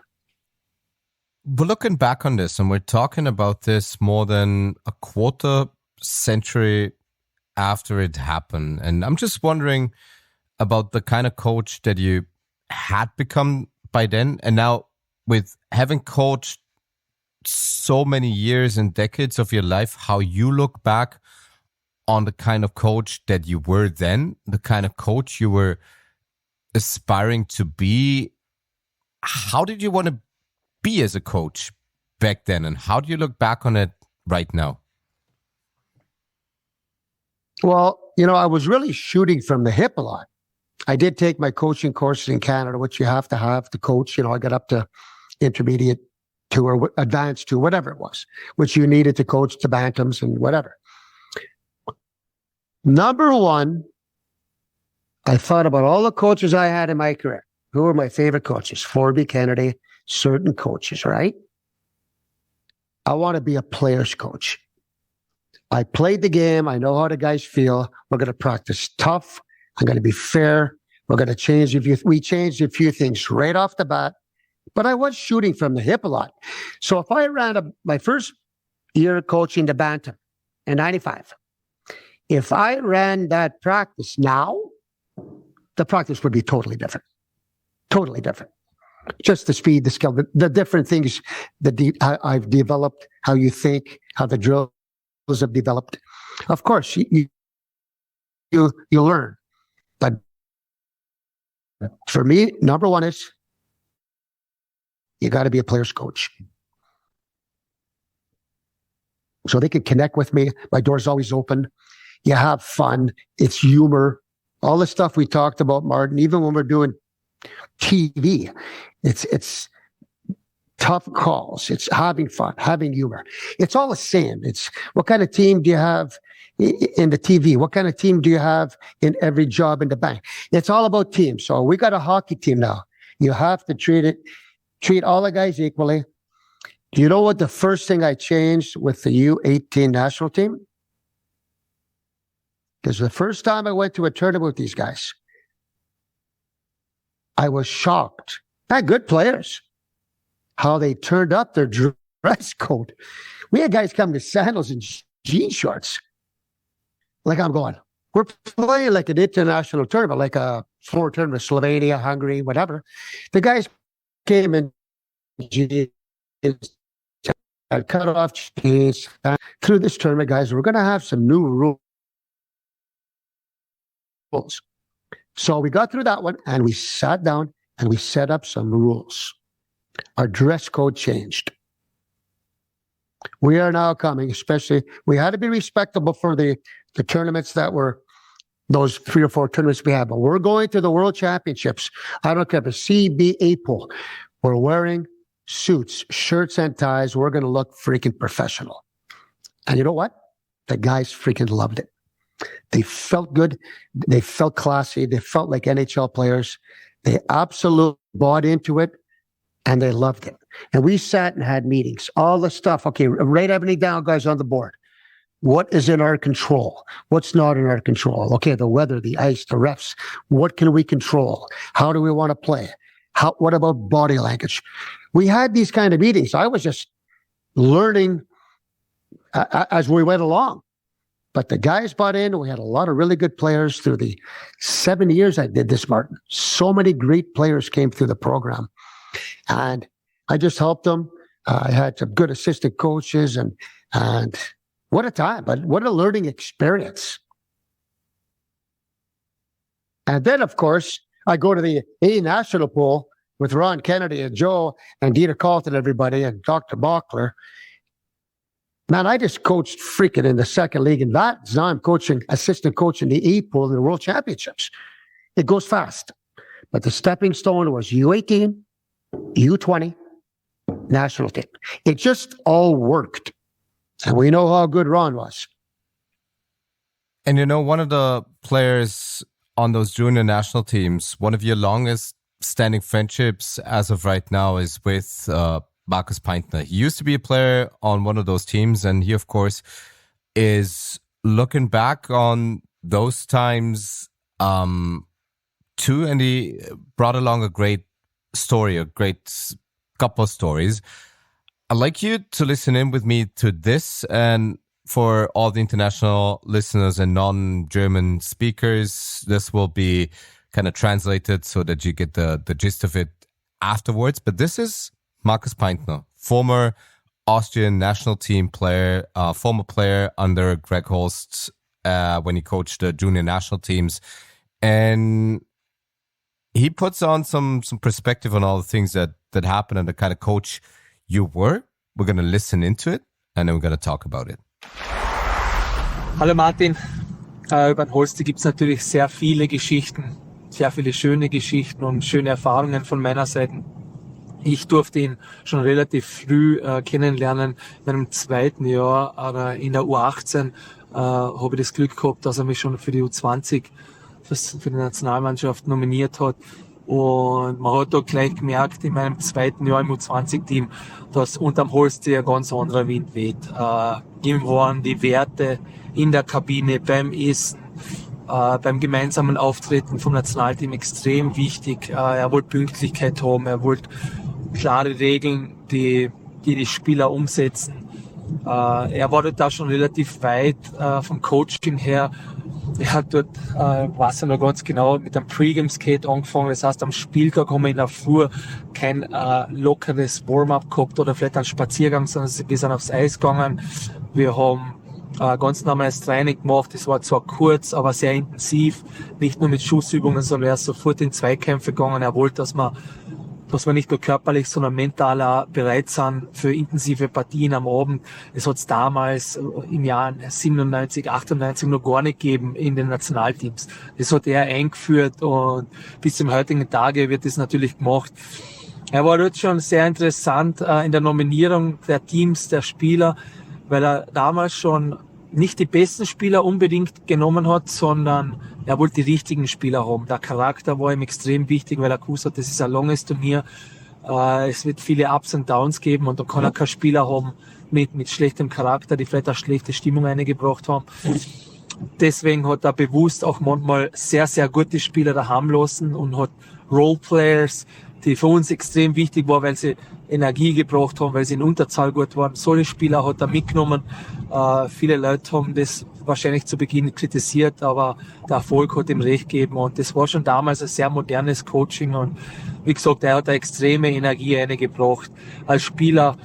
We're looking back on this, and we're talking about this more than a quarter century after it happened. And I'm just wondering about the kind of coach that you had become by then. And now, with having coached so many years and decades of your life, how you look back on the kind of coach that you were then, the kind of coach you were aspiring to be. How did you want to be as a coach back then, and how do you look back on it right now? Well, I was really shooting from the hip a lot. I did take my coaching courses in Canada, which you have to coach. I got up to intermediate 2 or advanced 2, whatever it was, which you needed to coach the bantams and whatever. Number one, I thought about all the coaches I had in my career. Who were my favorite coaches? Forby, Kennedy, certain coaches, right? I want to be a player's coach. I played the game. I know how the guys feel. We're going to practice tough. I'm going to be fair. We're going to change we changed a few things right off the bat, but I was shooting from the hip a lot. So if I ran my first year coaching the Bantam in 95, if I ran that practice now, the practice would be totally different. Totally different. Just the speed, the skill, the different things that I've developed, how you think, how the drills have developed. Of course, you learn. But for me, number one is you got to be a player's coach. So they can connect with me. My door's always open. You have fun. It's humor. All the stuff we talked about, Martin, even when we're doing TV, it's tough calls. It's having fun, having humor. It's all the same. It's what kind of team do you have in the TV? What kind of team do you have in every job in the bank? It's all about teams. So we got a hockey team now. You have to treat all the guys equally. Do you know what the first thing I changed with the U18 national team? Because the first time I went to a tournament with these guys, I was shocked. They're good players. How they turned up their dress code. We had guys come to sandals and jean shorts. Like I'm going, we're playing like an international tournament, like a floor tournament, Slovenia, Hungary, whatever. The guys came in jeans, cut off jeans. Through this tournament, guys, we're going to have some new rules. So we got through that one, and we sat down and we set up some rules. Our dress code changed. We are now coming, especially, we had to be respectable for the tournaments that were those 3 or 4 tournaments we had, but we're going to the World Championships. I don't care if it's CB pool. We're wearing suits, shirts and ties. We're going to look freaking professional. And you know what? The guys freaking loved it. They felt good. They felt classy. They felt like NHL players. They absolutely bought into it, and they loved it. And we sat and had meetings, all the stuff. Okay, write everything down, guys, on the board. What is in our control? What's not in our control? Okay, the weather, the ice, the refs. What can we control? How do we want to play? What about body language? We had these kind of meetings. I was just learning as we went along. But the guys bought in. We had a lot of really good players through the 7 years I did this, Martin. So many great players came through the program. And I just helped them. I had some good assistant coaches, and what a time, but what a learning experience. And then, of course, I go to the A National Pool with Ron Kennedy and Joe and Dieter Carlton, everybody, and Dr. Bachler. Man, I just coached freaking in the second league in that. Now I'm assistant coach in the A pool in the World Championships. It goes fast. But the stepping stone was U18, U20, national team. It just all worked. And we know how good Ron was. And one of the players on those junior national teams, one of your longest standing friendships as of right now is with Marcus Pfanner. He used to be a player on one of those teams, and he, of course, is looking back on those times too, and he brought along a great story, a great couple of stories. I'd like you to listen in with me to this, and for all the international listeners and non-German speakers, this will be kind of translated so that you get the gist of it afterwards. But this is Marcus Pfanner, former Austrian national team player, former player under Greg Holst when he coached the junior national teams. And he puts on some perspective on all the things that happened and the kind of coach you were. We're going to listen into it and then we're going to talk about it. Hallo Martin, über den Holst gibt es natürlich sehr viele Geschichten, sehr viele schöne Geschichten und schöne Erfahrungen von meiner Seite. Ich durfte ihn schon relativ früh kennenlernen. In meinem zweiten Jahr in der U18 habe ich das Glück gehabt, dass er mich schon für die U20, für die Nationalmannschaft nominiert hat. Und man hat da gleich gemerkt, in meinem zweiten Jahr im U20-Team, dass unterm Holst ein ganz anderer Wind weht. Ihm waren die Werte in der Kabine, beim Essen, beim gemeinsamen Auftreten vom Nationalteam extrem wichtig. Er wollte Pünktlichkeit haben, er wollte klare Regeln, die Spieler umsetzen. Er war dort da schon relativ weit vom Coaching her. Er hat dort, weiß ich noch ganz genau, mit einem Pre-Game-Skate angefangen. Das heißt, am Spieltag haben wir in der Früh kein lockeres Warm-up gehabt oder vielleicht einen Spaziergang, sondern wir sind aufs Eis gegangen. Wir haben ganz normales Training gemacht. Das war zwar kurz, aber sehr intensiv. Nicht nur mit Schussübungen, sondern er ist sofort in Zweikämpfe gegangen. Er wollte, dass wir nicht nur körperlich, sondern mental auch bereit sind für intensive Partien am Abend. Es hat es damals im Jahr 97, 98 noch gar nicht gegeben in den Nationalteams. Das hat er eingeführt und bis zum heutigen Tage wird das natürlich gemacht. Er war dort schon sehr interessant in der Nominierung der Teams, der Spieler, weil er damals schon nicht die besten Spieler unbedingt genommen hat, sondern er wollte die richtigen Spieler haben. Der Charakter war ihm extrem wichtig, weil er gewusst hat, das ist ein langes Turnier. Es wird viele Ups und Downs geben und da kann er keinen Spieler haben mit schlechtem Charakter, die vielleicht eine schlechte Stimmung eingebracht haben. Deswegen hat er bewusst auch manchmal sehr, sehr gute Spieler daheim lassen und hat Roleplayers, die für uns extrem wichtig waren, weil sie Energie gebracht haben, weil sie in Unterzahl gut waren. Solche Spieler hat er mitgenommen. Viele Leute haben das wahrscheinlich zu Beginn kritisiert, aber der Erfolg hat ihm recht gegeben und das war schon damals ein sehr modernes Coaching und wie gesagt, er hat eine extreme Energie eingebracht. Als Spieler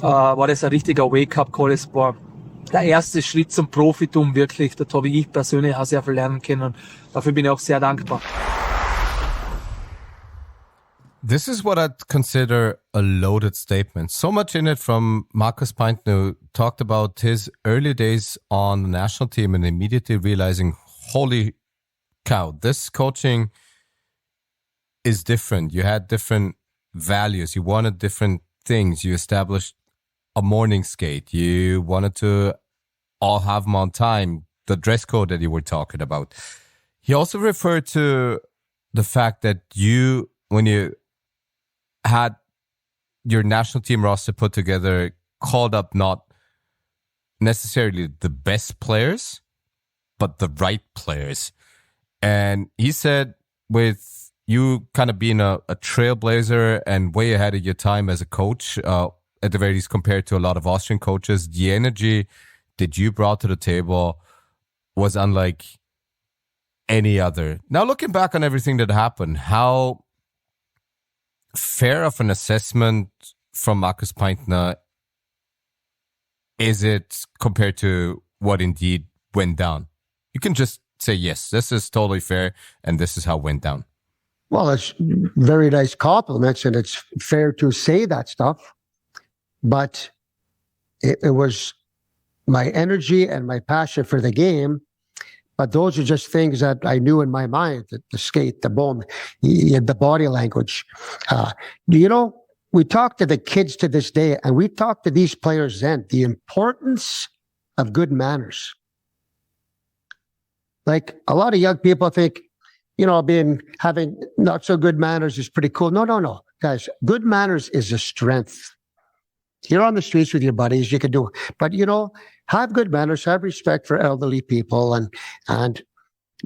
war das ein richtiger Wake-up-Call. Es war der erste Schritt zum Profitum wirklich. Dort habe ich persönlich auch sehr viel lernen können und dafür bin ich auch sehr dankbar. This is what I'd consider a loaded statement. So much in it from Marcus Pfanner, who talked about his early days on the national team and immediately realizing, holy cow, this coaching is different. You had different values. You wanted different things. You established a morning skate. You wanted to all have them on time. The dress code that you were talking about. He also referred to the fact that when you had your national team roster put together, called up not necessarily the best players, but the right players. And he said with you kind of being a trailblazer and way ahead of your time as a coach, at the very least compared to a lot of Austrian coaches, the energy that you brought to the table was unlike any other. Now, looking back on everything that happened, how fair of an assessment from Marcus Pfanner is it compared to what indeed went down? You can just say, yes, this is totally fair, and this is how it went down. Well, it's very nice compliments, and it's fair to say that stuff. But it was my energy and my passion for the game But those are just things that I knew in my mind, the skate, the bone, the body language. We talk to the kids to this day, and we talk to these players then, the importance of good manners. Like a lot of young people think, having not so good manners is pretty cool. No. Guys, good manners is a strength. You're on the streets with your buddies, you can do it. But, have good manners, have respect for elderly people, and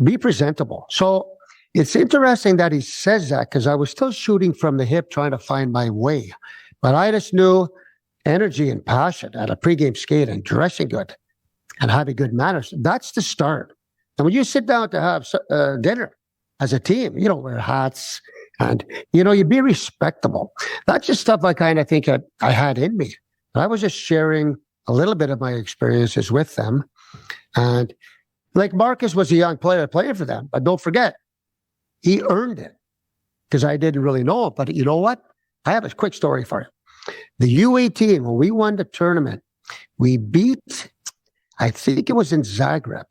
be presentable. So it's interesting that he says that, because I was still shooting from the hip, trying to find my way. But I just knew energy and passion at a pregame skate and dressing good and having good manners. That's the start. And when you sit down to have dinner as a team, you don't wear hats and, you be respectable. That's just stuff I kind of think I had in me. I was just sharing a little bit of my experiences with them. And like Marcus was a young player playing for them, but don't forget, he earned it because I didn't really know it. But you know what? I have a quick story for you. The U18, when we won the tournament, we beat, I think it was in Zagreb,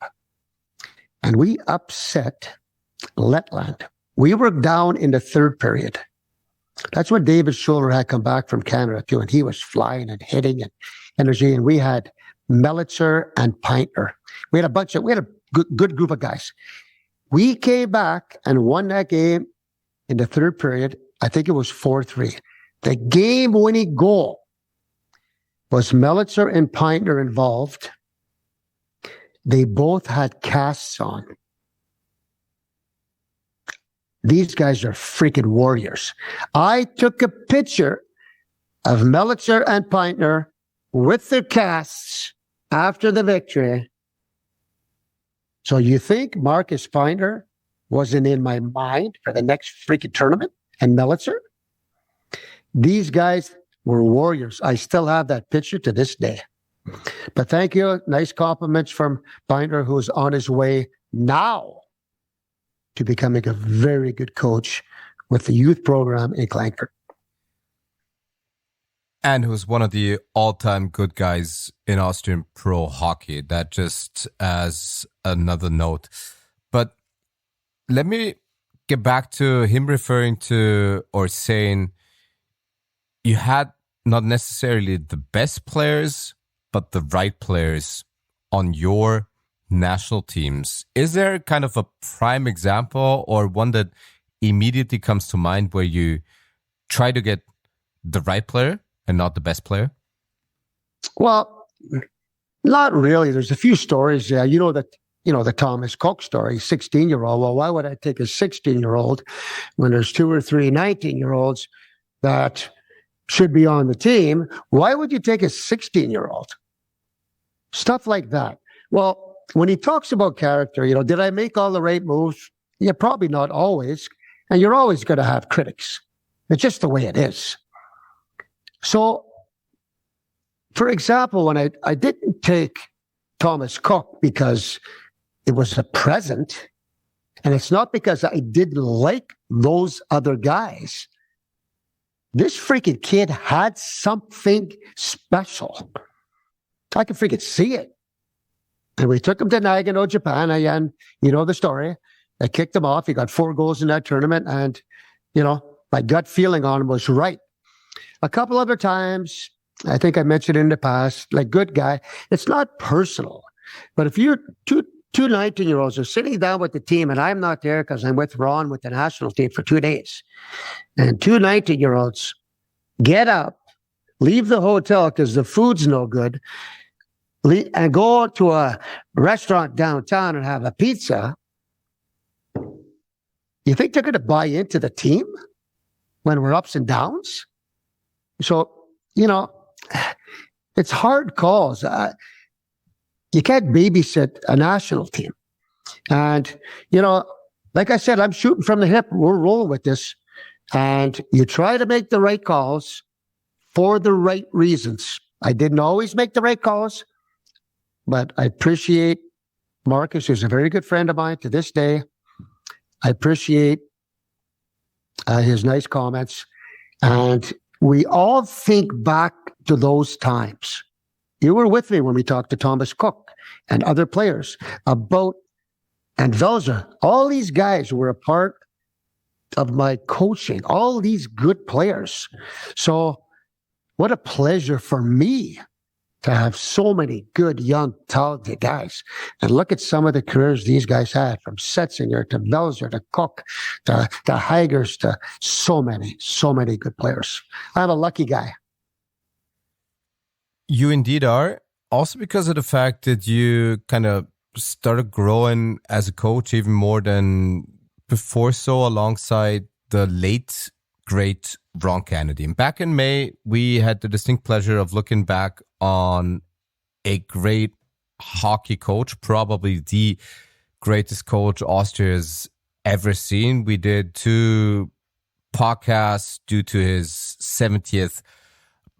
and we upset Letland. We were down in the third period. That's when David Schuller had come back from Canada too, and he was flying and hitting and energy. And we had Melitzer and Pfanner. We had a good group of guys. We came back and won that game in the third period. I think it was 4-3. The game-winning goal was Melitzer and Pfanner involved. They both had casts on. These guys are freaking warriors. I took a picture of Melitzer and Pfanner with their casts after the victory. So you think Marcus Pfanner wasn't in my mind for the next freaking tournament? And Melitzer? These guys were warriors. I still have that picture to this day. But thank you. Nice compliments from Pfanner, who's on his way now to becoming a very good coach with the youth program in Klagenfurt. And who's one of the all-time good guys in Austrian pro hockey. That just as another note. But let me get back to him referring to or saying you had not necessarily the best players, but the right players on your national teams. Is there kind of a prime example or one that immediately comes to mind where you try to get the right player and not the best player? Well, not really. There's a few stories. Yeah, the Thomas Cook story, 16-year-old. Well, why would I take a 16-year-old when there's 2 or 3 19-year-olds that should be on the team? Why would you take a 16-year-old? Stuff like that. Well, when he talks about character, did I make all the right moves? Yeah, probably not always. And you're always going to have critics. It's just the way it is. So, for example, when I didn't take Thomas Cook because it was a present, and it's not because I didn't like those other guys. This freaking kid had something special. I could freaking see it. And we took him to Nagano, Japan, and you know the story. I kicked him off. He got 4 goals in that tournament, and, my gut feeling on him was right. A couple other times, I think I mentioned in the past, like good guy, it's not personal. But if you're two 19-year-olds are sitting down with the team, and I'm not there because I'm with Ron with the national team for 2 days, and 2 19-year-olds get up, leave the hotel because the food's no good, and go to a restaurant downtown and have a pizza, you think they're going to buy into the team when we're ups and downs? So, it's hard calls. You can't babysit a national team. And, like I said, I'm shooting from the hip. We're rolling with this. And you try to make the right calls for the right reasons. I didn't always make the right calls, but I appreciate Marcus, who's a very good friend of mine to this day. I appreciate his nice comments. And we all think back to those times. You were with me when we talked to Thomas Cook and other players about And all these guys were a part of my coaching, all these good players. So what a pleasure for me to have so many good, young, talented guys. And look at some of the careers these guys had, from Setzinger to Velzer to Cook to Heigers to so many good players. I'm a lucky guy. You indeed are. Also because of the fact that you kind of started growing as a coach even more than before, so alongside the late, great Ron Kennedy. And back in May, we had the distinct pleasure of looking back on a great hockey coach, probably the greatest coach Austria's ever seen. We did 2 podcasts due to his 70th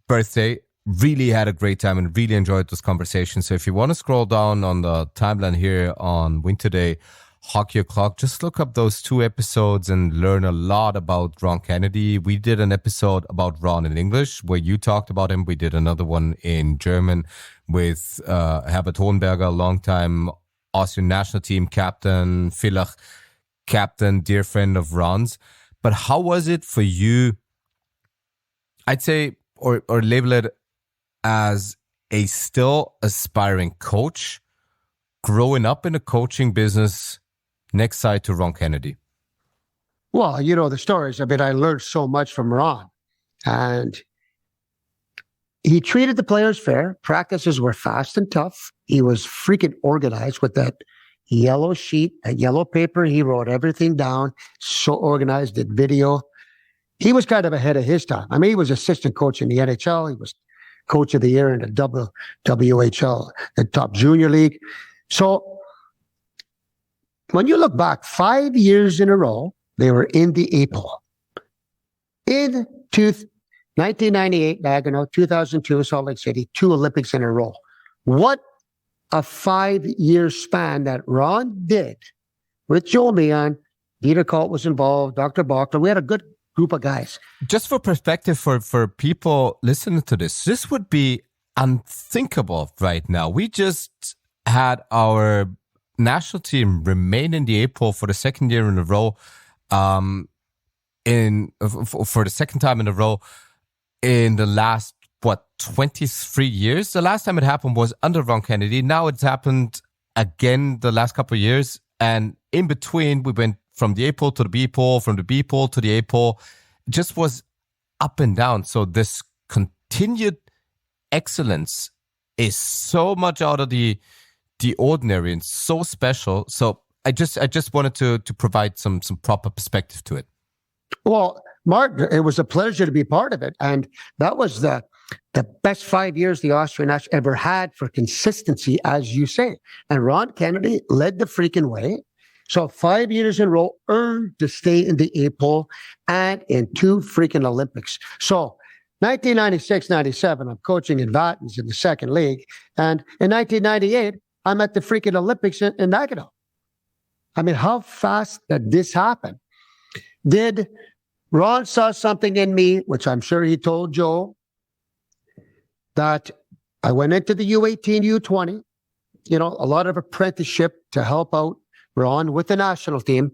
birthday. Really had a great time and really enjoyed those conversations. So if you want to scroll down on the timeline here on win2day Hockey O'Clock, just look up those 2 episodes and learn a lot about Ron Kennedy. We did an episode about Ron in English where you talked about him. We did another one in German with Herbert Hohenberger, longtime Austrian national team captain, Villach captain, dear friend of Ron's. But how was it for you, I'd say, or label it as a still aspiring coach, growing up in a coaching business next side to Ron Kennedy? Well, you know the stories. I mean, I learned so much from Ron. And he treated the players fair. Practices were fast and tough. He was freaking organized with that yellow sheet, that yellow paper. He wrote everything down, so organized, did video. He was kind of ahead of his time. I mean, he was assistant coach in the NHL. He was coach of the year in the WHL, the top junior league. So when you look back 5 years in a row, they were in the APOL. In 1998, Nagano, 2002, Salt Lake City, 2 Olympics in a row. What a 5-year span that Ron did with Joe Meehan. Dieter Colt was involved, Dr. Bachler. We had a good group of guys. Just for perspective for people listening to this would be unthinkable right now. We just had our national team remain in the APOL for the second year in a row, for the second time in a row in the last, 23 years? The last time it happened was under Ron Kennedy. Now it's happened again the last couple of years. And in between, we went from the APOL to the B-pole, from the B-pole to the APOL. Just was up and down. So this continued excellence is so much out of the ordinary and so special. So I just wanted to provide some proper perspective to it. Well, Mark, it was a pleasure to be part of it. And that was the best 5 years the Austrian national ever had for consistency, as you say. And Ron Kennedy led the freaking way. So 5 years in a row, earned to stay in the APOL and in 2 freaking Olympics. So 1996-97, I'm coaching in Wattens in the second league. And in 1998, I'm at the freaking Olympics in Nagano. I mean, how fast did this happen? Did Ron saw something in me, which I'm sure he told Joe, that I went into the U18, U20, a lot of apprenticeship to help out Ron with the national team.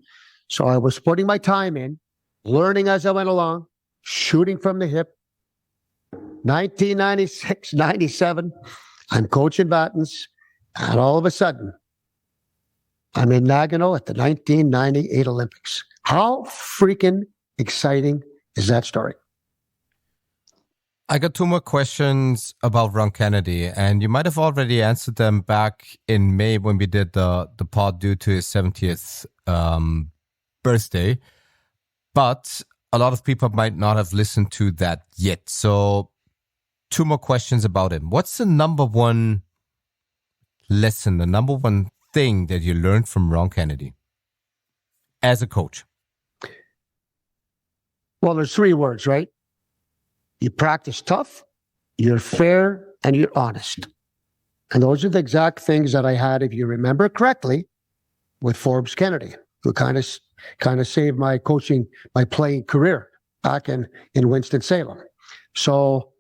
So I was putting my time in, learning as I went along, shooting from the hip. 1996, 97, I'm coaching Wattens, and all of a sudden, I'm in Nagano at the 1998 Olympics. How freaking exciting is that story? I got 2 more questions about Ron Kennedy, and you might have already answered them back in May when we did the pod due to his 70th birthday. But a lot of people might not have listened to that yet. So 2 more questions about him. What's the number one lesson, the number one thing that you learned from Ron Kennedy as a coach? Well, there's 3 words, right? You practice tough, you're fair, and you're honest. And those are the exact things that I had, if you remember correctly, with Forbes Kennedy, who kind of saved my coaching, my playing career back in Winston-Salem. So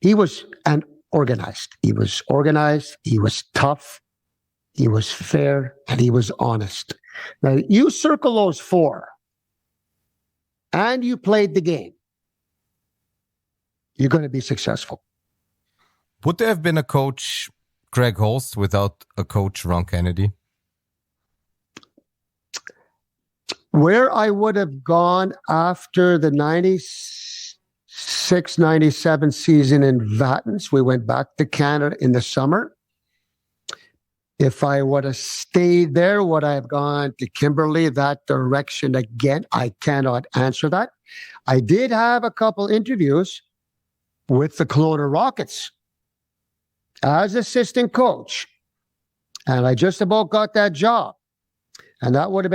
he was organized. He was organized. He was tough. he was fair, and he was honest. Now, you circle those four, and you played the game, you're going to be successful. Would there have been a coach, Greg Holst, without a coach, Ron Kennedy? Where I would have gone after the 96-97 season in Vatens, we went back to Canada in the summer. If I would have stayed there, would I have gone to Kimberley, that direction again? I cannot answer that. I did have a couple interviews with the Kelowna Rockets as assistant coach, and I just about got that job. And that would have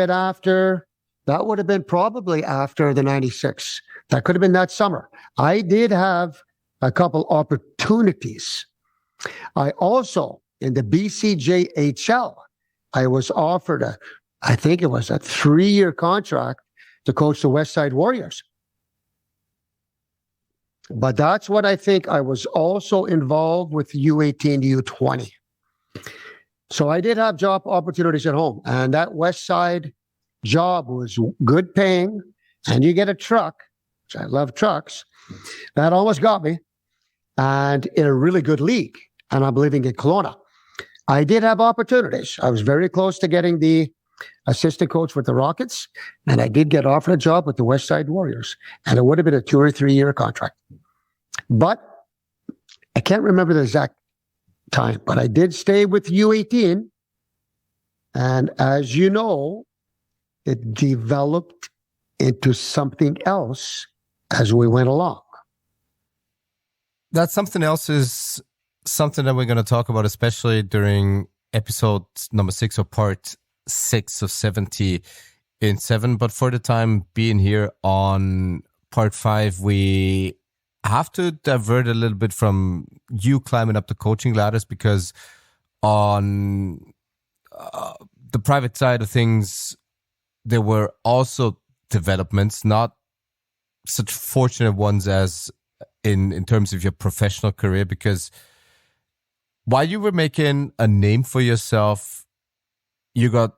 been probably after the 96. That could have been that summer. I did have a couple opportunities. I also, in the BCJHL, I was offered I think it was a 3-year contract to coach the West Side Warriors. But that's what I think. I was also involved with U18, U20. So I did have job opportunities at home, and that West Side job was good paying, and you get a truck, which I love trucks. That almost got me, and in a really good league, and I'm living in Kelowna. I did have opportunities. I was very close to getting the assistant coach with the Rockets, and I did get offered a job with the West Side Warriors, and it would have been a 2 or 3 year contract. But I can't remember the exact time, but I did stay with U18, and as you know, it developed into something else as we went along. That something else is something that we're going to talk about, especially during episode number 6 or part 6 of 70 in 7. But for the time being here on part 5, we have to divert a little bit from you climbing up the coaching ladders, because on the private side of things, there were also developments, not such fortunate ones as in terms of your professional career, because while you were making a name for yourself, you got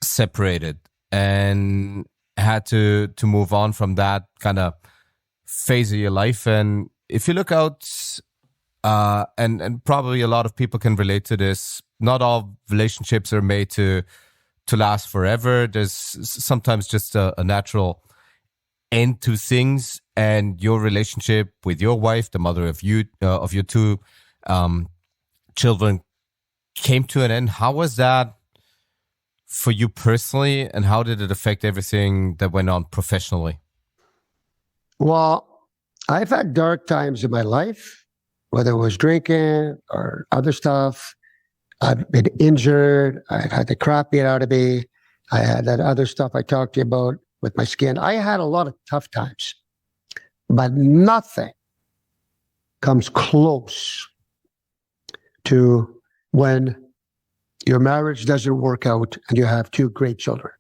separated and had to move on from that kind of phase of your life. And if you look out, and probably a lot of people can relate to this, not all relationships are made to last forever. There's sometimes just a natural end to things, and your relationship with your wife, the mother of your two children, came to an end. How was that for you personally, and how did it affect everything that went on professionally? Well, I've had dark times in my life, whether it was drinking or other stuff. I've been injured. I've had the crap beat out of me. I had that other stuff I talked to you about with my skin. I had a lot of tough times, but nothing comes close to when your marriage doesn't work out and you have 2 great children.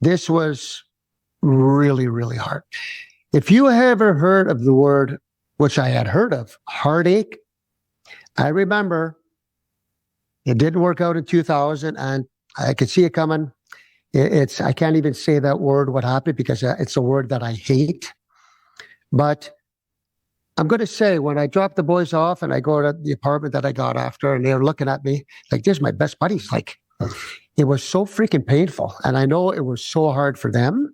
This was really, really hard. If you ever heard of the word, which I had heard of, heartache, I remember it didn't work out in 2000, and I could see it coming. I can't even say that word, what happened, because it's a word that I hate. But I'm going to say, when I drop the boys off and I go to the apartment that I got after, and they're looking at me like, this is my best buddies. Like, it was so freaking painful. And I know it was so hard for them.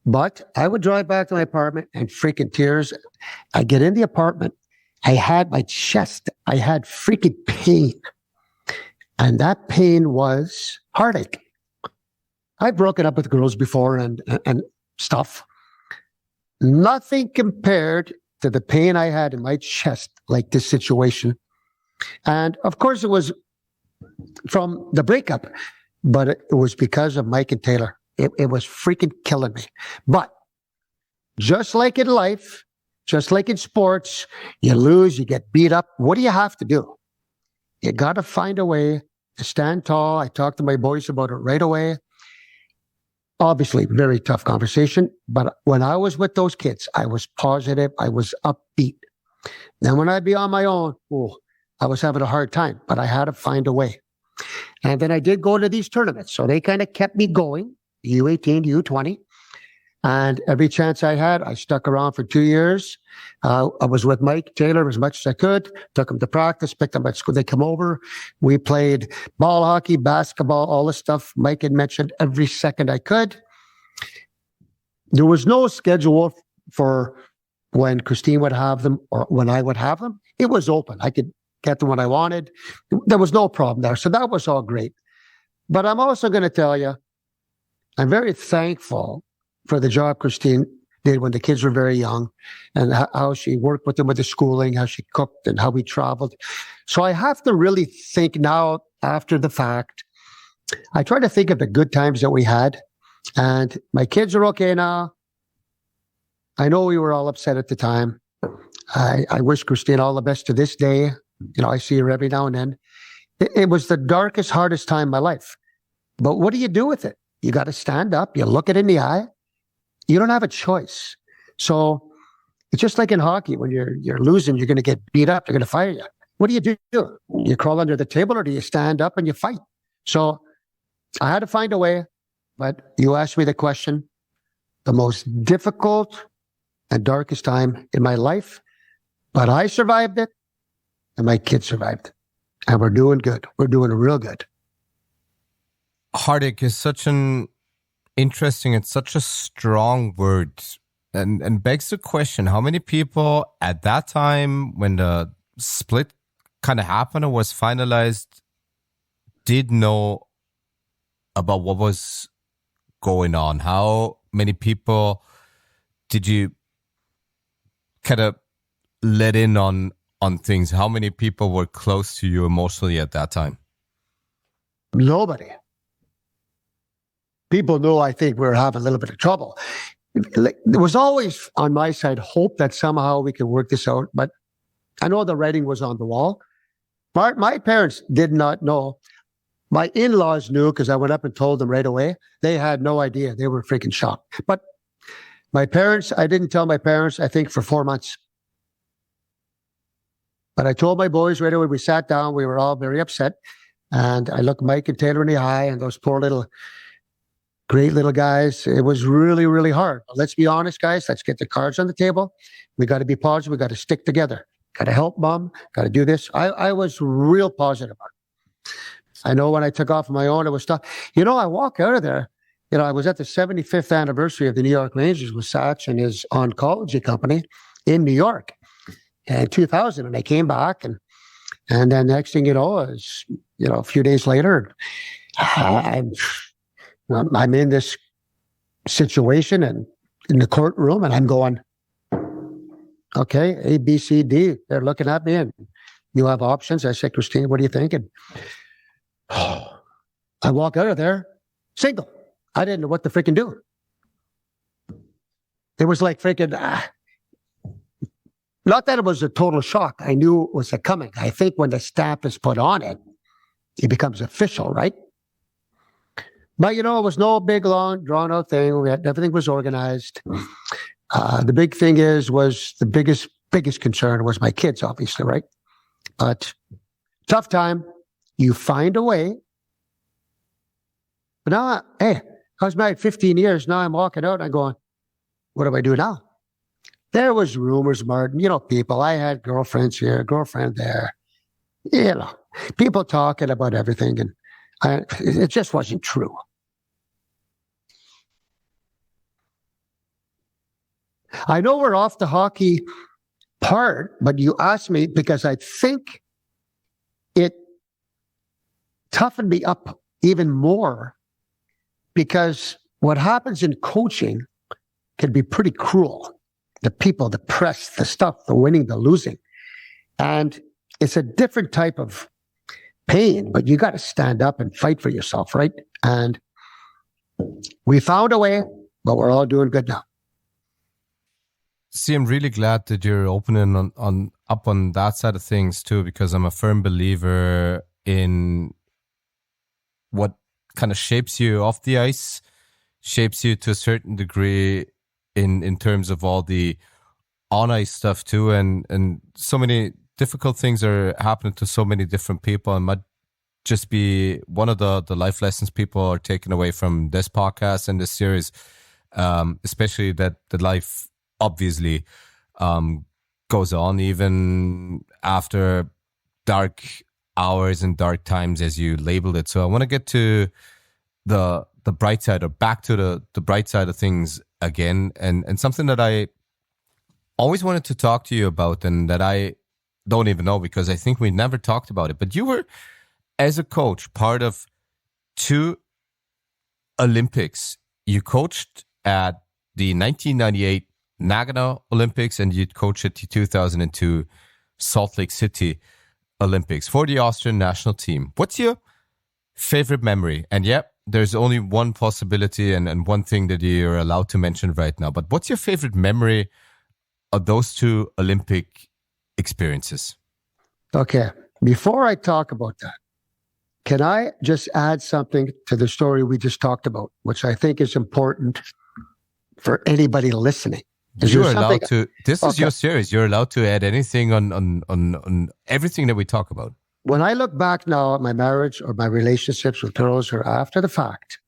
But I would drive back to my apartment and freaking tears. I get in the apartment. I had my chest. I had freaking pain. And that pain was heartache. I've broken up with girls before and stuff. Nothing compared to the pain I had in my chest like this situation. And of course, it was from the breakup, but it was because of Mike and Taylor. It was freaking killing me. But just like in life, just like in sports, you lose, you get beat up. What do you have to do? You got to find a way to stand tall. I talked to my boys about it right away. Obviously, very tough conversation. But when I was with those kids, I was positive. I was upbeat. Then when I'd be on my own, I was having a hard time. But I had to find a way. And then I did go to these tournaments. So they kind of kept me going, U18, U20. And every chance I had, I stuck around for 2 years. I was with Mike Taylor as much as I could, took him to practice, picked them at school. They come over. We played ball hockey, basketball, all the stuff Mike had mentioned every second I could. There was no schedule for when Christine would have them or when I would have them. It was open. I could get them when I wanted. There was no problem there. So that was all great. But I'm also going to tell you, I'm very thankful for the job Christine did when the kids were very young and how she worked with them with the schooling, how she cooked and how we traveled. So I have to really think now after the fact. I try to think of the good times that we had, and my kids are okay now. I know we were all upset at the time. I wish Christine all the best to this day. I see her every now and then. It was the darkest, hardest time in my life. But what do you do with it? You got to stand up. You look it in the eye. You don't have a choice. So it's just like in hockey. When you're losing, you're going to get beat up. They're going to fire you. What do? You crawl under the table, or do you stand up and you fight? So I had to find a way. But you asked me the question, the most difficult and darkest time in my life. But I survived it, and my kids survived it. And we're doing good. We're doing real good. Heartache is such an interesting and such a strong word, and begs the question, how many people at that time when the split kind of happened or was finalized did know about what was going on? How many people did you kind of let in on things? How many people were close to you emotionally at that time? Nobody. People knew, I think, we were having a little bit of trouble. There was always, on my side, hope that somehow we could work this out. But I know the writing was on the wall. My parents did not know. My in-laws knew because I went up and told them right away. They had no idea. They were freaking shocked. But my parents, I didn't tell my parents, I think, for 4 months. But I told my boys right away. We sat down. We were all very upset. And I looked Mike and Taylor in the eye, and those poor little... great little guys. It was really, really hard. But let's be honest, guys. Let's get the cards on the table. We got to be positive. We got to stick together. Got to help mom. Got to do this. I was real positive about it. I know when I took off on my own, it was tough. I walk out of there. I was at the 75th anniversary of the New York Rangers with Satch and his oncology company in New York in 2000. And I came back, and then next thing you know, is a few days later, I'm in this situation and in the courtroom, and I'm going, okay, A, B, C, D. They're looking at me, and you have options. I said, Christine, what do you think? And I walk out of there single. I didn't know what to freaking do. It was like freaking, not that it was a total shock. I knew it was coming. I think when the stamp is put on it, it becomes official, right? But, it was no big, long, drawn-out thing. Everything was organized. The big thing was the biggest concern was my kids, obviously, right? But tough time. You find a way. But now, I was married 15 years. Now I'm walking out and I'm going, what do I do now? There was rumors, Martin. People. I had girlfriends here, girlfriend there. People talking about everything. And it just wasn't true. I know we're off the hockey part, but you asked me because I think it toughened me up even more, because what happens in coaching can be pretty cruel. The people, the press, the stuff, the winning, the losing. And it's a different type of pain, but you got to stand up and fight for yourself, right? And we found a way, but we're all doing good now. See, I'm really glad that you're opening up on that side of things too, because I'm a firm believer in what kind of shapes you off the ice, shapes you to a certain degree in terms of all the on ice stuff too, and so many difficult things are happening to so many different people. And my just be one of the life lessons people are taking away from this podcast and this series, especially that the life obviously goes on even after dark hours and dark times, as you labeled it. So I want to get to the bright side, or back to the bright side of things again, and something that I always wanted to talk to you about, and that I don't even know because I think we never talked about it. But you were, as a coach, part of 2 Olympics. You coached at the 1998 Nagano Olympics, and you coached at the 2002 Salt Lake City Olympics for the Austrian national team. What's your favorite memory? And there's only one possibility and one thing that you're allowed to mention right now. But what's your favorite memory of those 2 Olympic experiences? Okay. Before I talk about that, can I just add something to the story we just talked about, which I think is important for anybody listening? You're allowed to. This is your series. You're allowed to add anything on everything that we talk about. When I look back now at my marriage or my relationships with girls who are after the fact,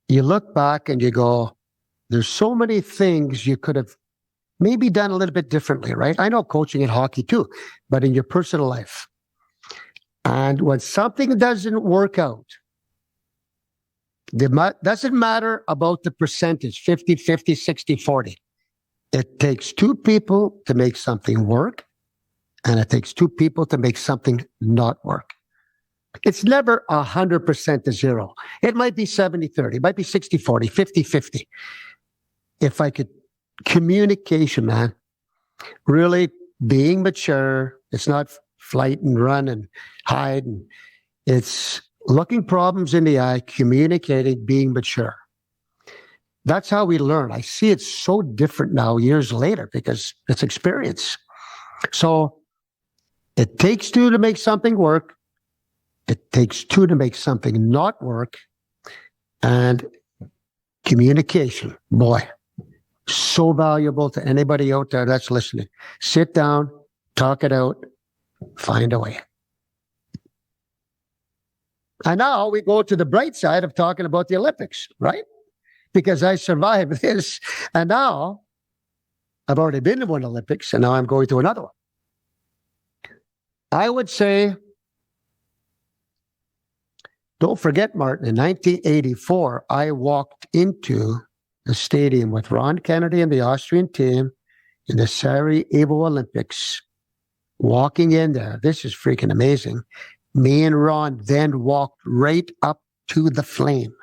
you look back and you go, there's so many things you could have maybe done a little bit differently, right? I know coaching in hockey too, but in your personal life. And when something doesn't work out, doesn't matter about the percentage, 50-50, 60-40. It takes 2 people to make something work, and it takes 2 people to make something not work. It's never 100% to 0. It might be 70-30, it might be 60-40, 50-50. If I could, communication, man, really being mature. It's not flight and run and hide. And it's looking problems in the eye, communicating, being mature. That's how we learn. I see it so different now years later because it's experience. So it takes 2 to make something work. It takes 2 to make something not work. And communication, boy, so valuable to anybody out there that's listening. Sit down, talk it out, find a way. And now we go to the bright side of talking about the Olympics, right? Because I survived this. And now I've already been to one Olympics, and now I'm going to another one. I would say, don't forget, Martin, in 1984, I walked into the stadium with Ron Kennedy and the Austrian team in the Sarajevo Olympics. Walking in there, this is freaking amazing. Me and Ron then walked right up to the flame.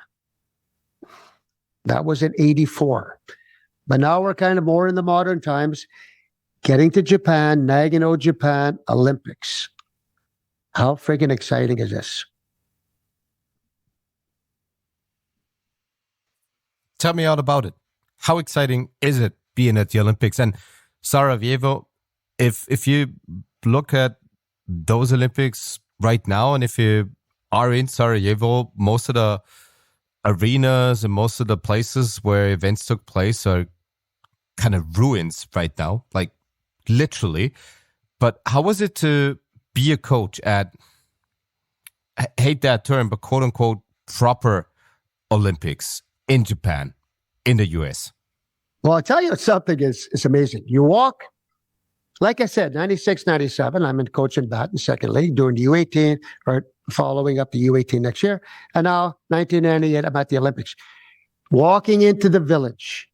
That was in 84. But now we're kind of more in the modern times, getting to Japan, Nagano, Japan, Olympics. How freaking exciting is this? Tell me all about it. How exciting is it being at the Olympics? And Sarajevo, if you look at those Olympics right now, and if you are in Sarajevo, most of the arenas and most of the places where events took place are kind of ruins right now, like literally. But how was it to be a coach at, I hate that term, but quote unquote proper Olympics in Japan, in the US? Well, I'll tell you something is amazing. You walk, like I said, 96, 97, I'm in coaching that in second league, doing the U18 or following up the U18 next year. And now 1998, I'm at the Olympics. Walking into the village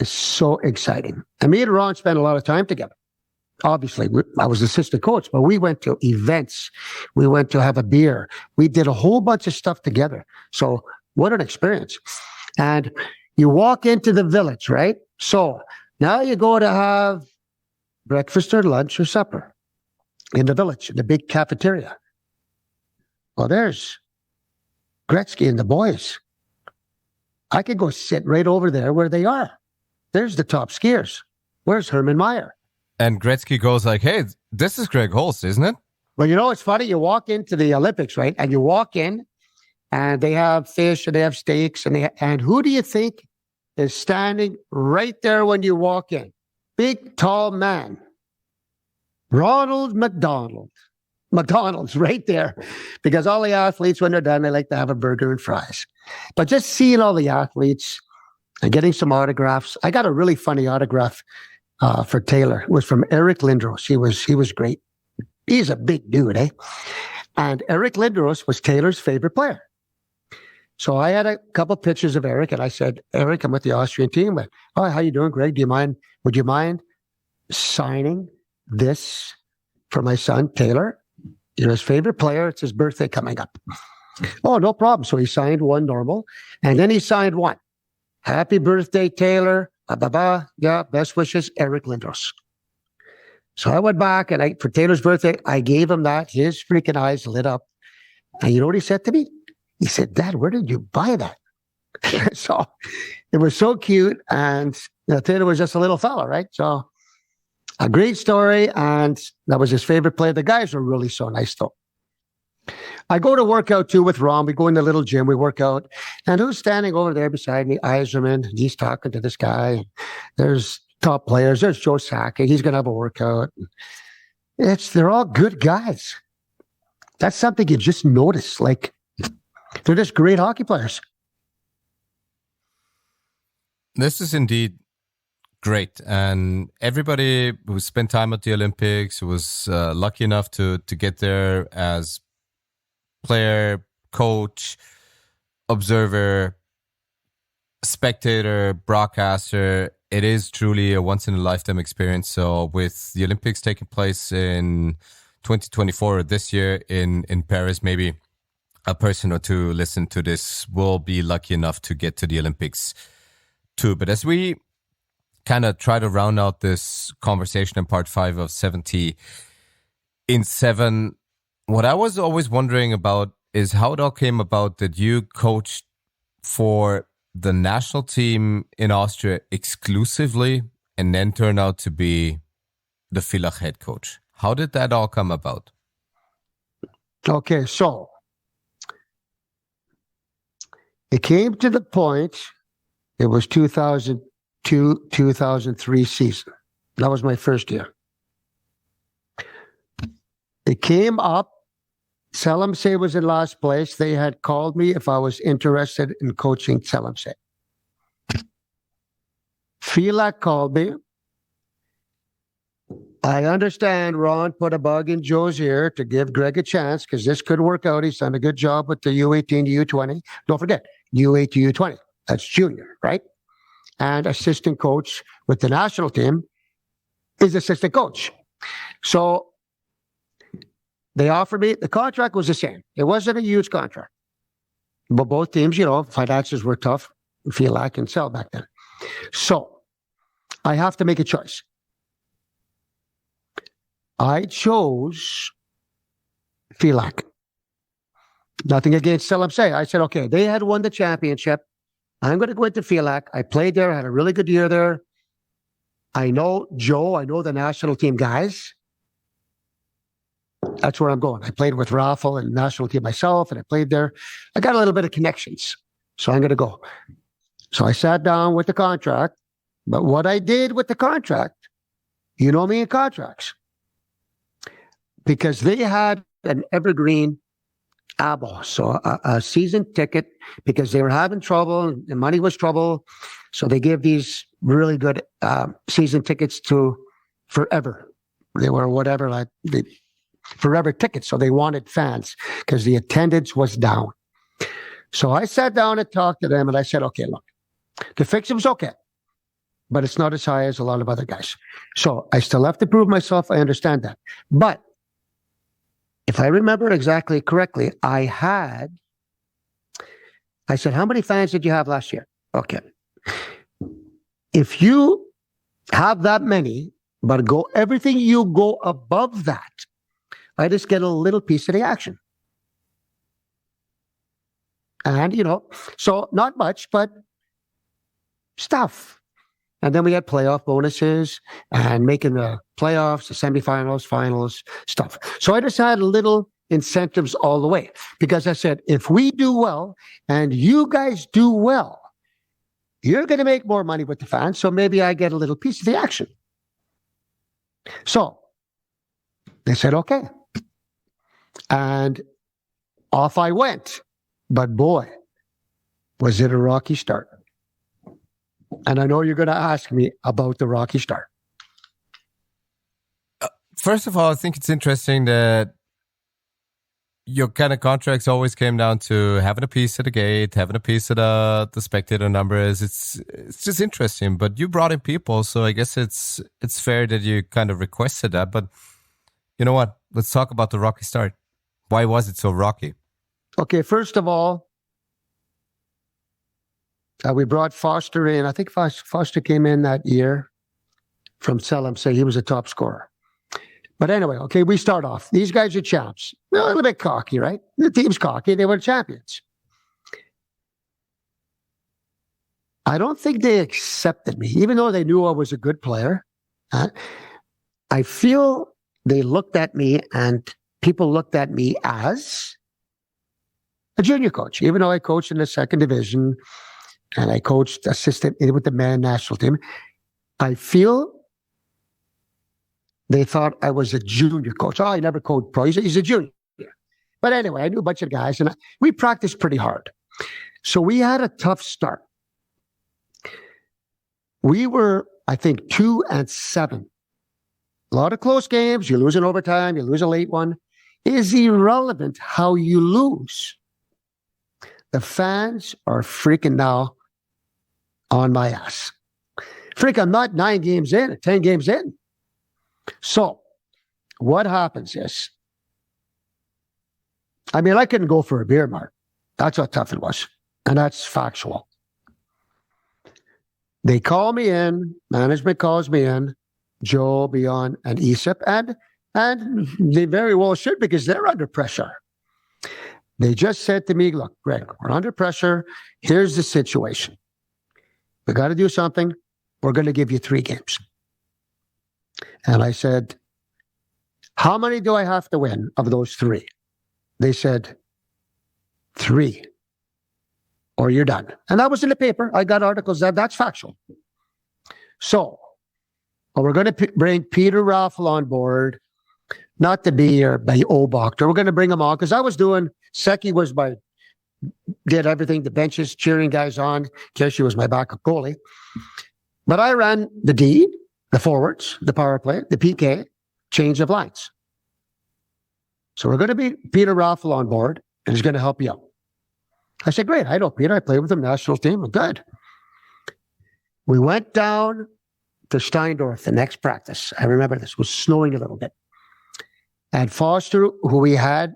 is so exciting. And me and Ron spent a lot of time together. Obviously, I was assistant coach, but we went to events. We went to have a beer. We did a whole bunch of stuff together. So what an experience. And you walk into the village, right? So now you go to have breakfast or lunch or supper in the village, in the big cafeteria. Well, there's Gretzky and the boys. I could go sit right over there where they are. There's the top skiers. Where's Herman Meyer? And Gretzky goes like, hey, this is Greg Holst, isn't it? Well, you know, it's funny. You walk into the Olympics, right? And you walk in and they have fish and they have steaks. And who do you think is standing right there when you walk in? Big, tall man. Ronald McDonald. McDonald's right there, because all the athletes, when they're done, they like to have a burger and fries. But just seeing all the athletes and getting some autographs, I got a really funny autograph for Taylor. It was from Eric Lindros. He was great. He's a big dude, eh? And Eric Lindros was Taylor's favorite player. So I had a couple pictures of Eric, and I said, Eric, I'm with the Austrian team. But, oh, how you doing, Greg? Would you mind signing this for my son, Taylor? You're his favorite player. It's his birthday coming up. Oh, no problem. So he signed one normal, and then he signed one. Happy birthday, Taylor. Yeah, best wishes, Eric Lindros. So I went back, and for Taylor's birthday, I gave him that. His freaking eyes lit up. And you know what he said to me? He said, Dad, where did you buy that? So it was so cute. And Taylor was just a little fella, right? So a great story. And that was his favorite player. The guys were really so nice, though. I go to work out, too, with Ron. We go in the little gym. We work out. And who's standing over there beside me? Eiserman. He's talking to this guy. There's top players. There's Joe Sakic. He's going to have a workout. They're all good guys. That's something you just notice. Like, they're just great hockey players. This is indeed great. And everybody who spent time at the Olympics, who was lucky enough to get there as player, coach, observer, spectator, broadcaster, it is truly a once-in-a-lifetime experience. So with the Olympics taking place in 2024 or this year in Paris, maybe a person or two listen to this will be lucky enough to get to the Olympics too. But as we kind of try to round out this conversation in part 5 of 70 in 7, what I was always wondering about is how it all came about that you coached for the national team in Austria exclusively and then turned out to be the Villach head coach. How did that all come about? Okay, so it came to the point, it was 2002, 2003 season. That was my first year. It came up, Selamse was in last place. They had called me if I was interested in coaching Selamse. Villach called me. I understand Ron put a bug in Joe's ear to give Greg a chance because this could work out. He's done a good job with the U18 to U20. Don't forget, U8 to U20. That's junior, right? And assistant coach with the national team is assistant coach. So they offered me, the contract was the same. It wasn't a huge contract. But both teams, finances were tough. Villach and Sell back then. So I have to make a choice. I chose Villach. Nothing against Selamse. I said, okay, they had won the championship. I'm going to go into Villach. I played there, had a really good year there. I know Joe. I know the national team guys. That's where I'm going. I played with Raffle and national team myself, and I played there. I got a little bit of connections, so I'm going to go. So I sat down with the contract. But what I did with the contract, you know me in contracts, because they had an evergreen abo, so a season ticket, because they were having trouble and the money was trouble. So they gave these really good season tickets to forever. They were whatever, like forever tickets. So they wanted fans because the attendance was down. So I sat down and talked to them and I said, okay, look, the fixing's okay, but it's not as high as a lot of other guys. So I still have to prove myself. I understand that. But if I remember exactly correctly, I said, how many fans did you have last year? Okay. If you have that many, but everything you go above that, I just get a little piece of the action. And, so not much, but stuff. And then we had playoff bonuses and making the playoffs, the semifinals, finals, stuff. So I just had little incentives all the way because I said, if we do well and you guys do well, you're going to make more money with the fans. So maybe I get a little piece of the action. So they said, okay. And off I went. But boy, was it a rocky start. And I know you're going to ask me about the rocky start. First of all, I think it's interesting that your kind of contracts always came down to having a piece at the gate, having a piece of the spectator numbers. It's just interesting. But you brought in people, so I guess it's fair that you kind of requested that. But you know what? Let's talk about the rocky start. Why was it so rocky? Okay, first of all, we brought Foster in. I think Foster came in that year from Salem, so he was a top scorer. But anyway, okay, we start off. These guys are champs. They're a little bit cocky, right? The team's cocky. They were champions. I don't think they accepted me, even though they knew I was a good player. I feel they looked at me and people looked at me as a junior coach, even though I coached in the second division and I coached assistant with the men national team. I feel they thought I was a junior coach. Oh, I never coached pro. He's a junior. But anyway, I knew a bunch of guys, and we practiced pretty hard. So we had a tough start. We were, I think, 2-7. A lot of close games. You lose in overtime. You lose a late one. It is irrelevant how you lose. The fans are freaking now on my ass. Freak, I'm not 9 games in, 10 games in. So what happens is, I mean, I couldn't go for a beer, Mark. That's how tough it was. And that's factual. They call me in, management calls me in, Joe, Beyond, and ESIP, and they very well should, because they're under pressure. They just said to me, look, Greg, we're under pressure. Here's the situation. We got to do something. We're going to give you 3 games. And I said, how many do I have to win of those 3? They said, 3, or you're done. And that was in the paper. I got articles that's factual. So we're going to bring Peter Raffel on board, not to be your O-Boctor. We're going to bring him on because I was doing, Seki was did everything, the benches, cheering guys on. Keshi was my backup goalie. But I ran the D, the forwards, the power play, the PK, change of lines. So we're going to be Peter Raffel on board, and he's going to help you out. I said, great. I know Peter. I played with him, national team. I'm good. We went down to Steindorf the next practice. I remember this. It was snowing a little bit. And Foster, who we had,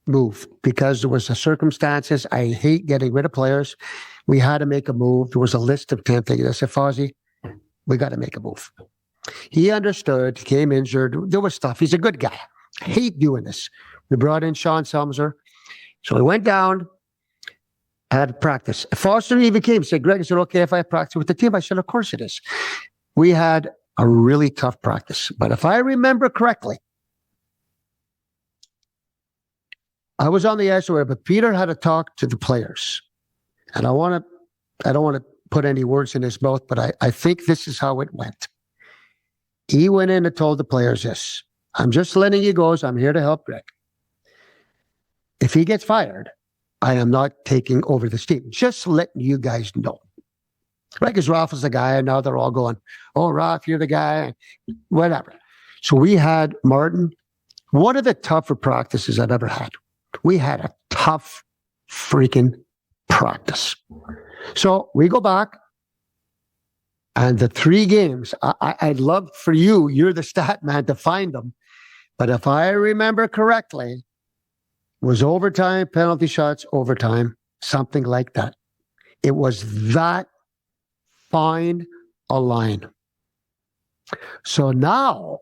moved because there was the circumstances. I hate getting rid of players. We had to make a move. There was a list of 10 things. I said, Fozzie, we got to make a move. He understood. He came injured. There was stuff. He's a good guy. I hate doing this. We brought in Sean Selmser. So we went down, had practice. Foster even came, said, Greg, is it okay if I practice with the team? I said, of course it is. We had a really tough practice. But if I remember correctly, I was on the ice, but Peter had to talk to the players. And I don't want to put any words in his mouth, but I think this is how it went. He went in and told the players this. I'm just letting you go. I'm here to help Greg. If he gets fired, I am not taking over this team. Just letting you guys know. Right? Because Ralph is the guy, and now they're all going, oh, Ralph, you're the guy, whatever. So we had Martin, one of the tougher practices I've ever had. We had a tough freaking practice. So we go back, and the 3 games, I'd love for you're the stat man, to find them. But if I remember correctly, was overtime, penalty shots, overtime, something like that. It was that fine a line. So now,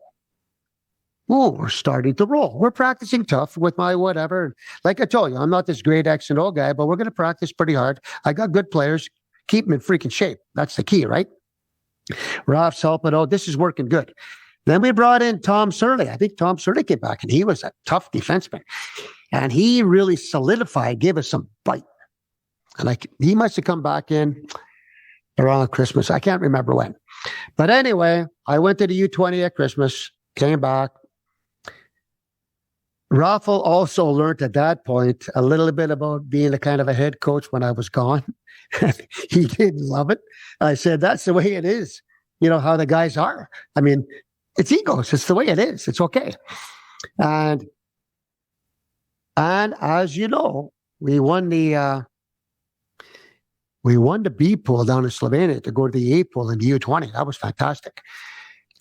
we're starting to roll. We're practicing tough with my whatever. Like I told you, I'm not this great X and O guy, but we're going to practice pretty hard. I got good players. Keep them in freaking shape. That's the key, right? Ralph's helping out. This is working good. Then we brought in Tom Surley. I think Tom Surley came back, and he was a tough defenseman. And he really solidified, gave us some bite. And he must have come back in around Christmas. I can't remember when. But anyway, I went to the U20 at Christmas, came back. Raffel also learned at that point a little bit about being a kind of a head coach when I was gone. He didn't love it. I said, that's the way it is. You know how the guys are. I mean, it's egos. It's the way it is. It's okay. And as you know, we won the B pool down in Slovenia to go to the A pool in the U20. That was fantastic.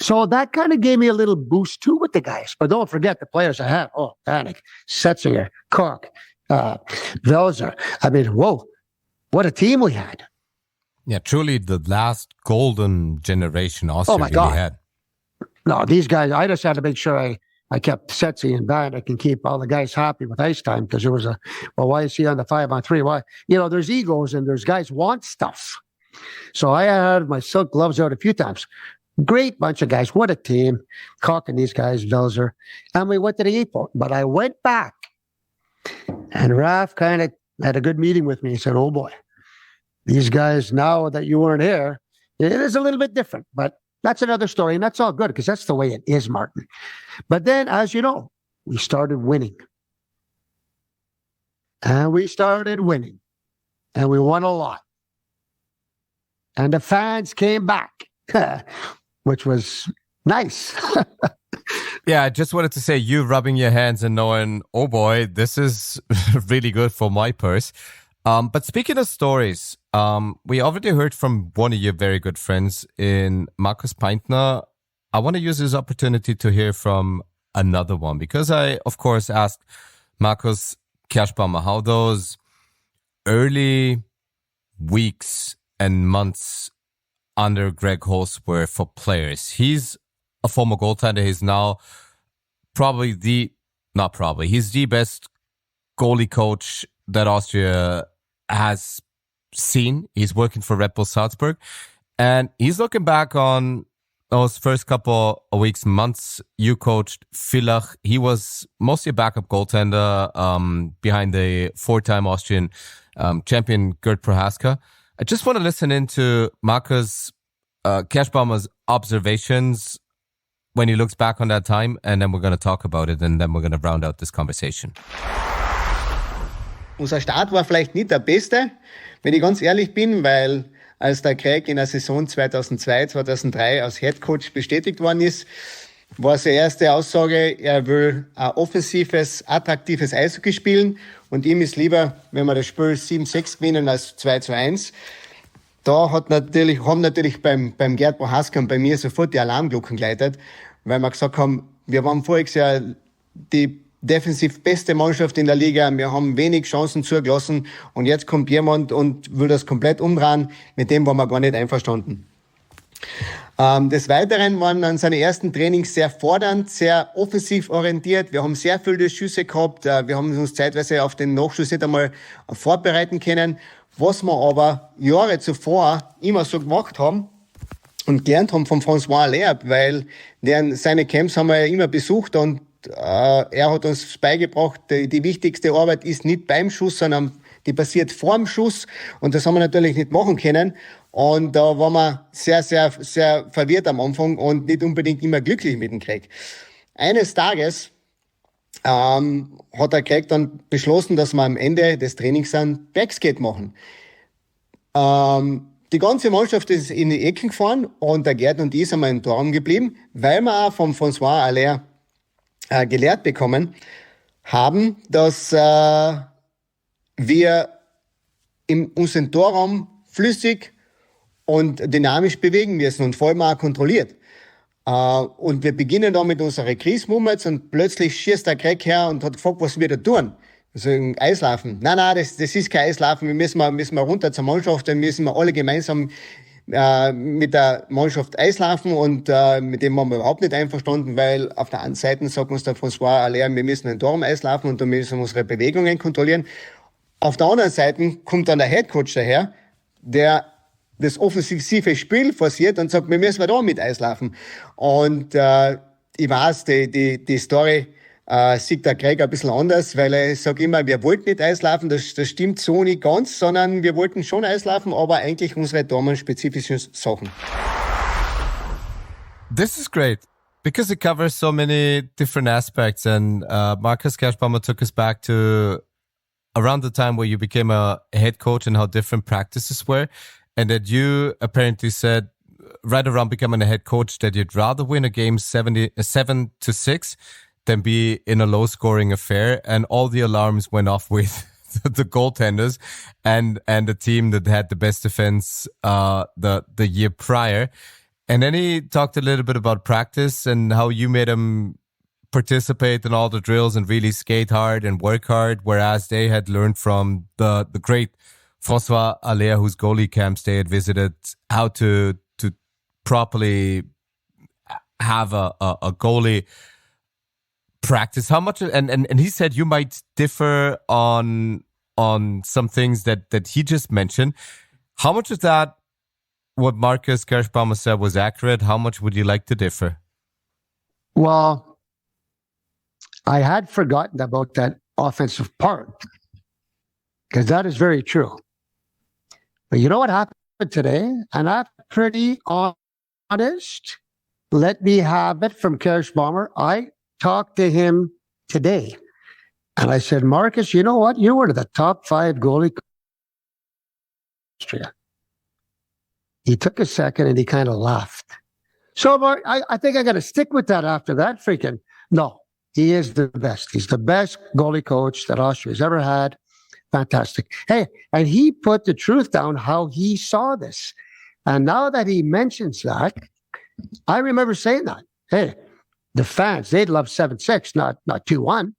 So that kind of gave me a little boost too with the guys. But don't forget the players I had. Oh, Panic, Setzinger, Cork, Velzer. I mean, whoa, what a team we had. Yeah, truly the last golden generation Austria really had. No, these guys, I just had to make sure I kept Setzi and Panic and keep all the guys happy with ice time, because there was why is he on the 5-on-3? Why? You know, there's egos and there's guys want stuff. So I had my silk gloves out a few times. Great bunch of guys. What a team. Cock and these guys, Velzer. And we went to the airport. But I went back and Raf kind of had a good meeting with me. He said, oh boy, these guys, now that you weren't here, it is a little bit different. But that's another story. And that's all good because that's the way it is, Martin. But then, as you know, we started winning. And we started winning. And we won a lot. And the fans came back. Which was nice. Yeah, I just wanted to say, you rubbing your hands and knowing, oh boy, this is really good for my purse. But speaking of stories, we already heard from one of your very good friends in Markus Pfanner. I want to use this opportunity to hear from another one, because I, of course, asked Markus Kerschbaumer how those early weeks and months under Greg Holst were for players. He's a former goaltender. He's now he's the best goalie coach that Austria has seen. He's working for Red Bull Salzburg. And he's looking back on those first couple of weeks, months. You coached Villach. He was mostly a backup goaltender behind the 4-time Austrian champion Gerd Prohaska. I just want to listen into Markus Kerschbaumer's observations when he looks back on that time, and then we're going to talk about it, and then we're going to round out this conversation. Unser Start war vielleicht nicht der beste, wenn ich ganz ehrlich bin, weil als der Craig in der Saison 2002, 2003 als Headcoach bestätigt worden ist, war seine erste Aussage, er will ein offensives, attraktives Eishockey spielen und ihm ist lieber, wenn wir das Spiel 7-6 gewinnen als 2-1. Da haben natürlich beim Gerd Prohaska und bei mir sofort die Alarmglocken geläutet, weil wir gesagt haben, wir waren voriges Jahr die defensiv beste Mannschaft in der Liga, wir haben wenig Chancen zugelassen und jetzt kommt jemand und will das komplett umdrehen, mit dem waren wir gar nicht einverstanden. Des Weiteren waren dann seine ersten Trainings sehr fordernd, sehr offensiv orientiert. Wir haben sehr viele Schüsse gehabt. Wir haben uns zeitweise auf den Nachschuss nicht einmal vorbereiten können. Was wir aber Jahre zuvor immer so gemacht haben und gelernt haben von François Allaire, weil seine Camps haben wir ja immer besucht und er hat uns beigebracht, die wichtigste Arbeit ist nicht beim Schuss, sondern die passiert vorm Schuss und das haben wir natürlich nicht machen können. Und da waren wir sehr, sehr, sehr verwirrt am Anfang und nicht unbedingt immer glücklich mit dem Craig. Eines Tages hat der Craig dann beschlossen, dass wir am Ende des Trainings einen Backskate machen. Die ganze Mannschaft ist in die Ecken gefahren und der Gerd und ich sind wir im Tor geblieben, weil wir auch von François Allaire gelehrt bekommen haben, dass wir uns im Torraum flüssig und dynamisch bewegen müssen und vor allem auch kontrolliert. Und wir beginnen da mit unseren Crease-Movements und plötzlich schießt der Craig her und hat gefragt, was wir da tun. Also Eislaufen. Nein, das ist kein Eislaufen. Wir müssen runter zur Mannschaft, dann müssen wir alle gemeinsam mit der Mannschaft Eislaufen und mit dem waren wir überhaupt nicht einverstanden, weil auf der einen Seite sagt uns der François Allaire, wir müssen den Tor Eislaufen und dann müssen wir unsere Bewegungen kontrollieren. Auf der anderen Seite kommt dann der Headcoach daher, der das offensive Spiel forciert und sagt, wir müssen da mit Eislaufen. Und ich weiß, die Story sieht der Greg ein bisschen anders, weil er sagt immer, wir wollten nicht Eislaufen, das stimmt so nicht ganz, sondern wir wollten schon Eislaufen, aber eigentlich unsere Damen-spezifischen Sachen. This is great. because it covers so many different aspects. And Marcus Kerschbaumer took us back to around the time where you became a head coach and how different practices were. And that you apparently said right around becoming a head coach that you'd rather win a game 7-6 than be in a low scoring affair. And all the alarms went off with the goaltenders and the team that had the best defense the year prior. And then he talked a little bit about practice and how you made him participate in all the drills and really skate hard and work hard, whereas they had learned from the great François Allaire, whose goalie camps they had visited, how to properly have a goalie practice. How much, and he said you might differ on some things that he just mentioned. How much of that, what Marcus Kerschbaumer said, was accurate? How much would you like to differ? Well, I had forgotten about that offensive part because that is very true. But you know what happened today? And I'm pretty honest. Let me have it from Kerschbaumer. I talked to him today and I said, Marcus, you know what? You were the top 5 goalie. Austria. He took a second and he kind of laughed. So Mark, I think I got to stick with that after that. Freaking no, he is the best. He's the best goalie coach that Austria's ever had. Fantastic. Hey, and he put the truth down how he saw this. And now that he mentions that, I remember saying that. Hey, the fans, they'd love 7-6, not 2-1.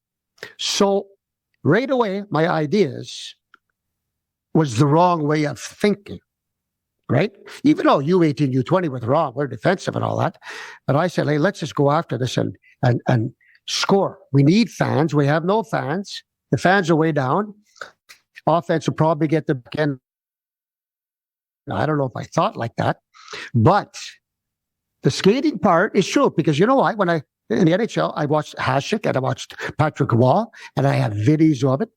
So right away, my ideas was the wrong way of thinking, right? Even though U18, U20 were wrong, we're defensive and all that. But I said, hey, let's just go after this and score. We need fans. We have no fans. The fans are way down. Offense will probably get the again. I don't know if I thought like that, but the skating part is true because you know what? When in the NHL, I watched Hasek and I watched Patrick Wall, and I have videos of it.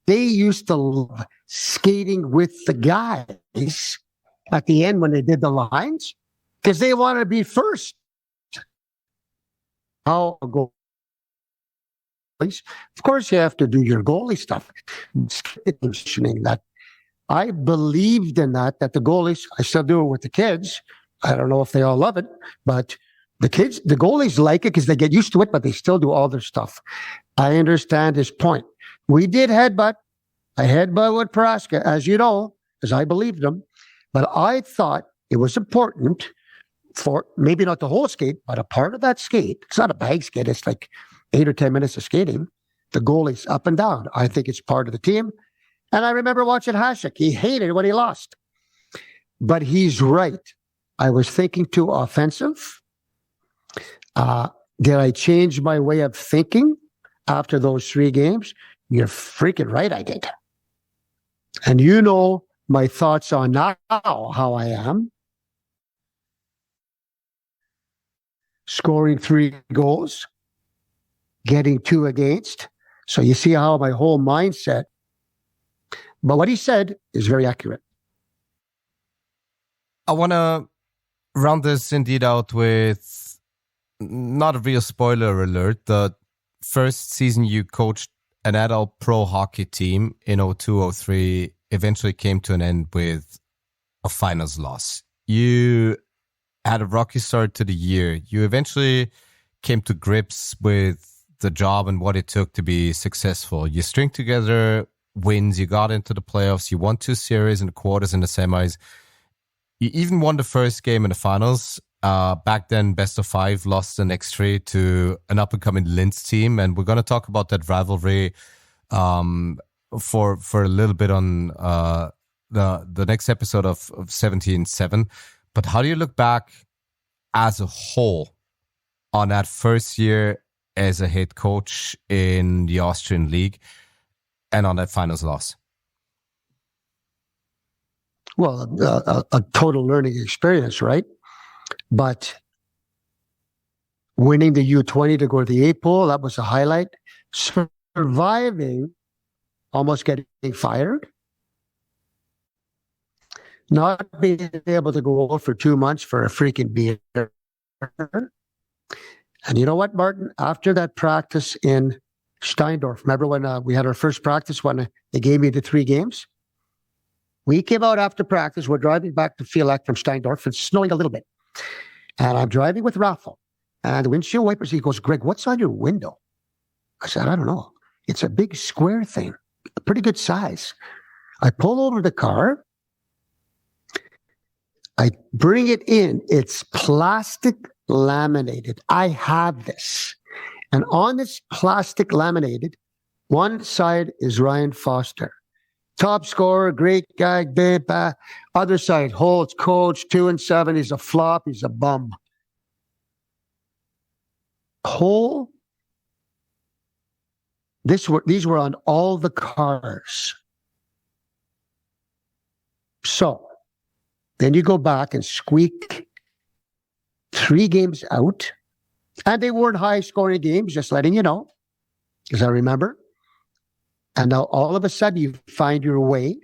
They used to love skating with the guys at the end when they did the lines because they want to be first. How go? Of course, you have to do your goalie stuff. That I believed in that the goalies, I still do it with the kids. I don't know if they all love it, but the goalies like it because they get used to it, but they still do all their stuff. I understand his point. We did headbutt. I headbutt with Praska, as you know, because I believed him. But I thought it was important for maybe not the whole skate, but a part of that skate. It's not a bag skate. It's like 8 or 10 minutes of skating. The goalie's up and down. I think it's part of the team. And I remember watching Hasek. He hated it when he lost. But he's right. I was thinking too offensive. Did I change my way of thinking after those 3 games? You're freaking right, I did. And you know my thoughts on now, how I am. Scoring 3 goals. Getting 2 against. So you see how my whole mindset. But what he said is very accurate. I want to round this indeed out with not a real spoiler alert. The first season you coached an adult pro hockey team in 02-03 eventually came to an end with a finals loss. You had a rocky start to the year. You eventually came to grips with the job and what it took to be successful. You string together wins, you got into the playoffs, you won 2 series in the quarters and the semis. You even won the first game in the finals. Back then, best of 5, lost the next 3 to an up-and-coming Linz team. And we're going to talk about that rivalry for a little bit on the next episode of 17-7. But how do you look back as a whole on that first year as a head coach in the Austrian League and on that finals loss? Well, a total learning experience, right? But winning the U20 to go to the 8 pool, that was a highlight. Surviving, almost getting fired. Not being able to go for 2 months for a freaking beer. And you know what, Martin? After that practice in Steindorf, remember when we had our first practice when they gave me the 3 games? We came out after practice. We're driving back to Fielak from Steindorf. It's snowing a little bit. And I'm driving with Raffle. And the windshield wipers, he goes, Greg, what's on your window? I said, I don't know. It's a big square thing, a pretty good size. I pull over the car. I bring it in. It's plastic laminated. I have this. And on this plastic laminated, one side is Ryan Foster. Top scorer, great guy, other side, Holst, coach, 2-7. He's a flop. He's a bum. These were on all the cars. So then you go back and squeak 3 games out. And they weren't high-scoring games, just letting you know, because I remember. And now all of a sudden you find your way.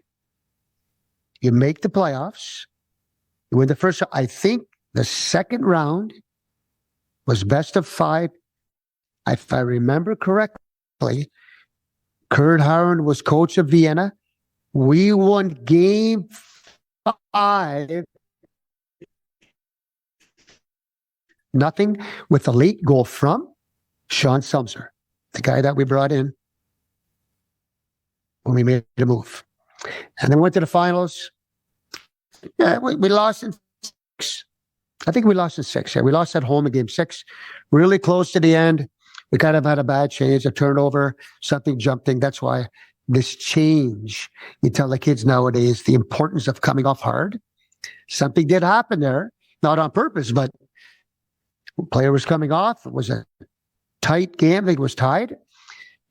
You make the playoffs. You win the first. I think the second round was best of 5. If I remember correctly, Kurt Howard was coach of Vienna. We won game 5. Nothing, with a late goal from Sean Sumser, the guy that we brought in when we made a move. And then went to the finals. Yeah, we lost in 6. I think we lost in 6. Yeah, we lost at home in game 6. Really close to the end. We kind of had a bad change, a turnover, something jumped in. That's why this change, you tell the kids nowadays the importance of coming off hard. Something did happen there, not on purpose, but player was coming off. It was a tight game. I think it was tied.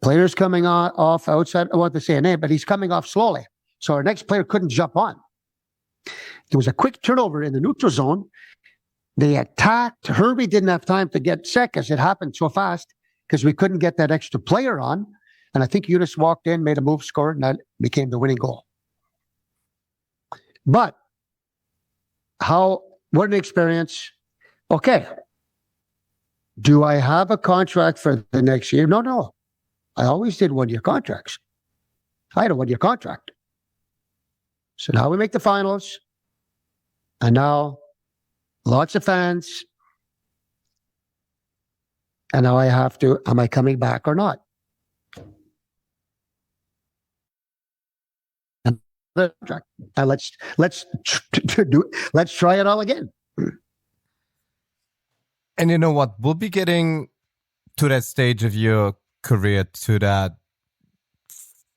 Player's coming off outside. I want to say a name, but he's coming off slowly. So our next player couldn't jump on. There was a quick turnover in the neutral zone. They attacked. Herbie didn't have time to get set because it happened so fast because we couldn't get that extra player on. And I think Eunice walked in, made a move, scored, and that became the winning goal. But what an experience. Okay. Do I have a contract for the next year? No. I always did 1-year contracts. I had a 1-year contract. So now we make the finals. And now lots of fans. And now I have to, am I coming back or not? And let's try it all again. And you know what? We'll be getting to that stage of your career, to that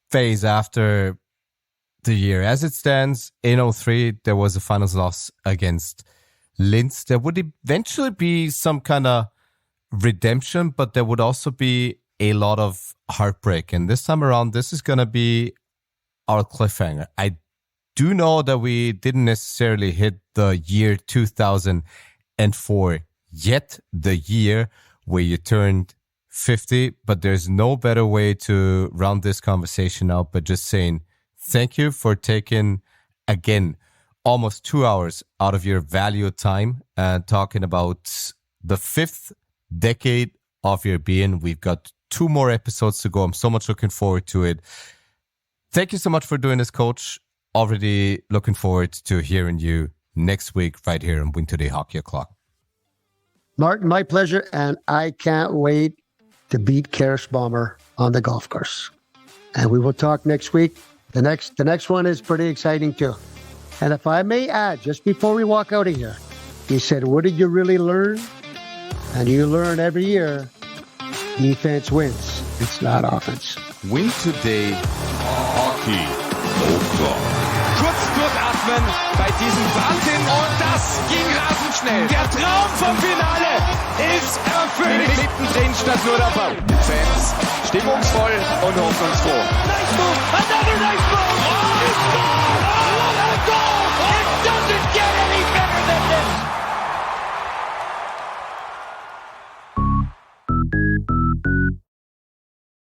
phase after the year. As it stands, in 2003, there was a finals loss against Linz. There would eventually be some kind of redemption, but there would also be a lot of heartbreak. And this time around, this is going to be our cliffhanger. I do know that we didn't necessarily hit the year 2004 yet, the year where you turned 50, but there's no better way to round this conversation out but just saying thank you for taking, again, almost 2 hours out of your valued time and talking about the 5th decade of your being. We've got 2 more episodes to go. I'm so much looking forward to it. Thank you so much for doing this, Coach. Already looking forward to hearing you next week right here on win2day Hockey O'Clock. Martin, my pleasure, and I can't wait to beat Karasbomber on the golf course. And we will talk next week. The next one is pretty exciting too. And if I may add, just before we walk out of here, he said, what did you really learn? And you learn every year, defense wins. It's not offense. win2day Hockey O'Clock. Kurz durchatmen bei diesem Wahnsinn. Und das ging rasend schnell. Der Traum vom Finale ist erfüllt. Mittendrin statt nur dabei. Fans stimmungsvoll und hoffnungsfroh. Nice move. Another nice move. Oh,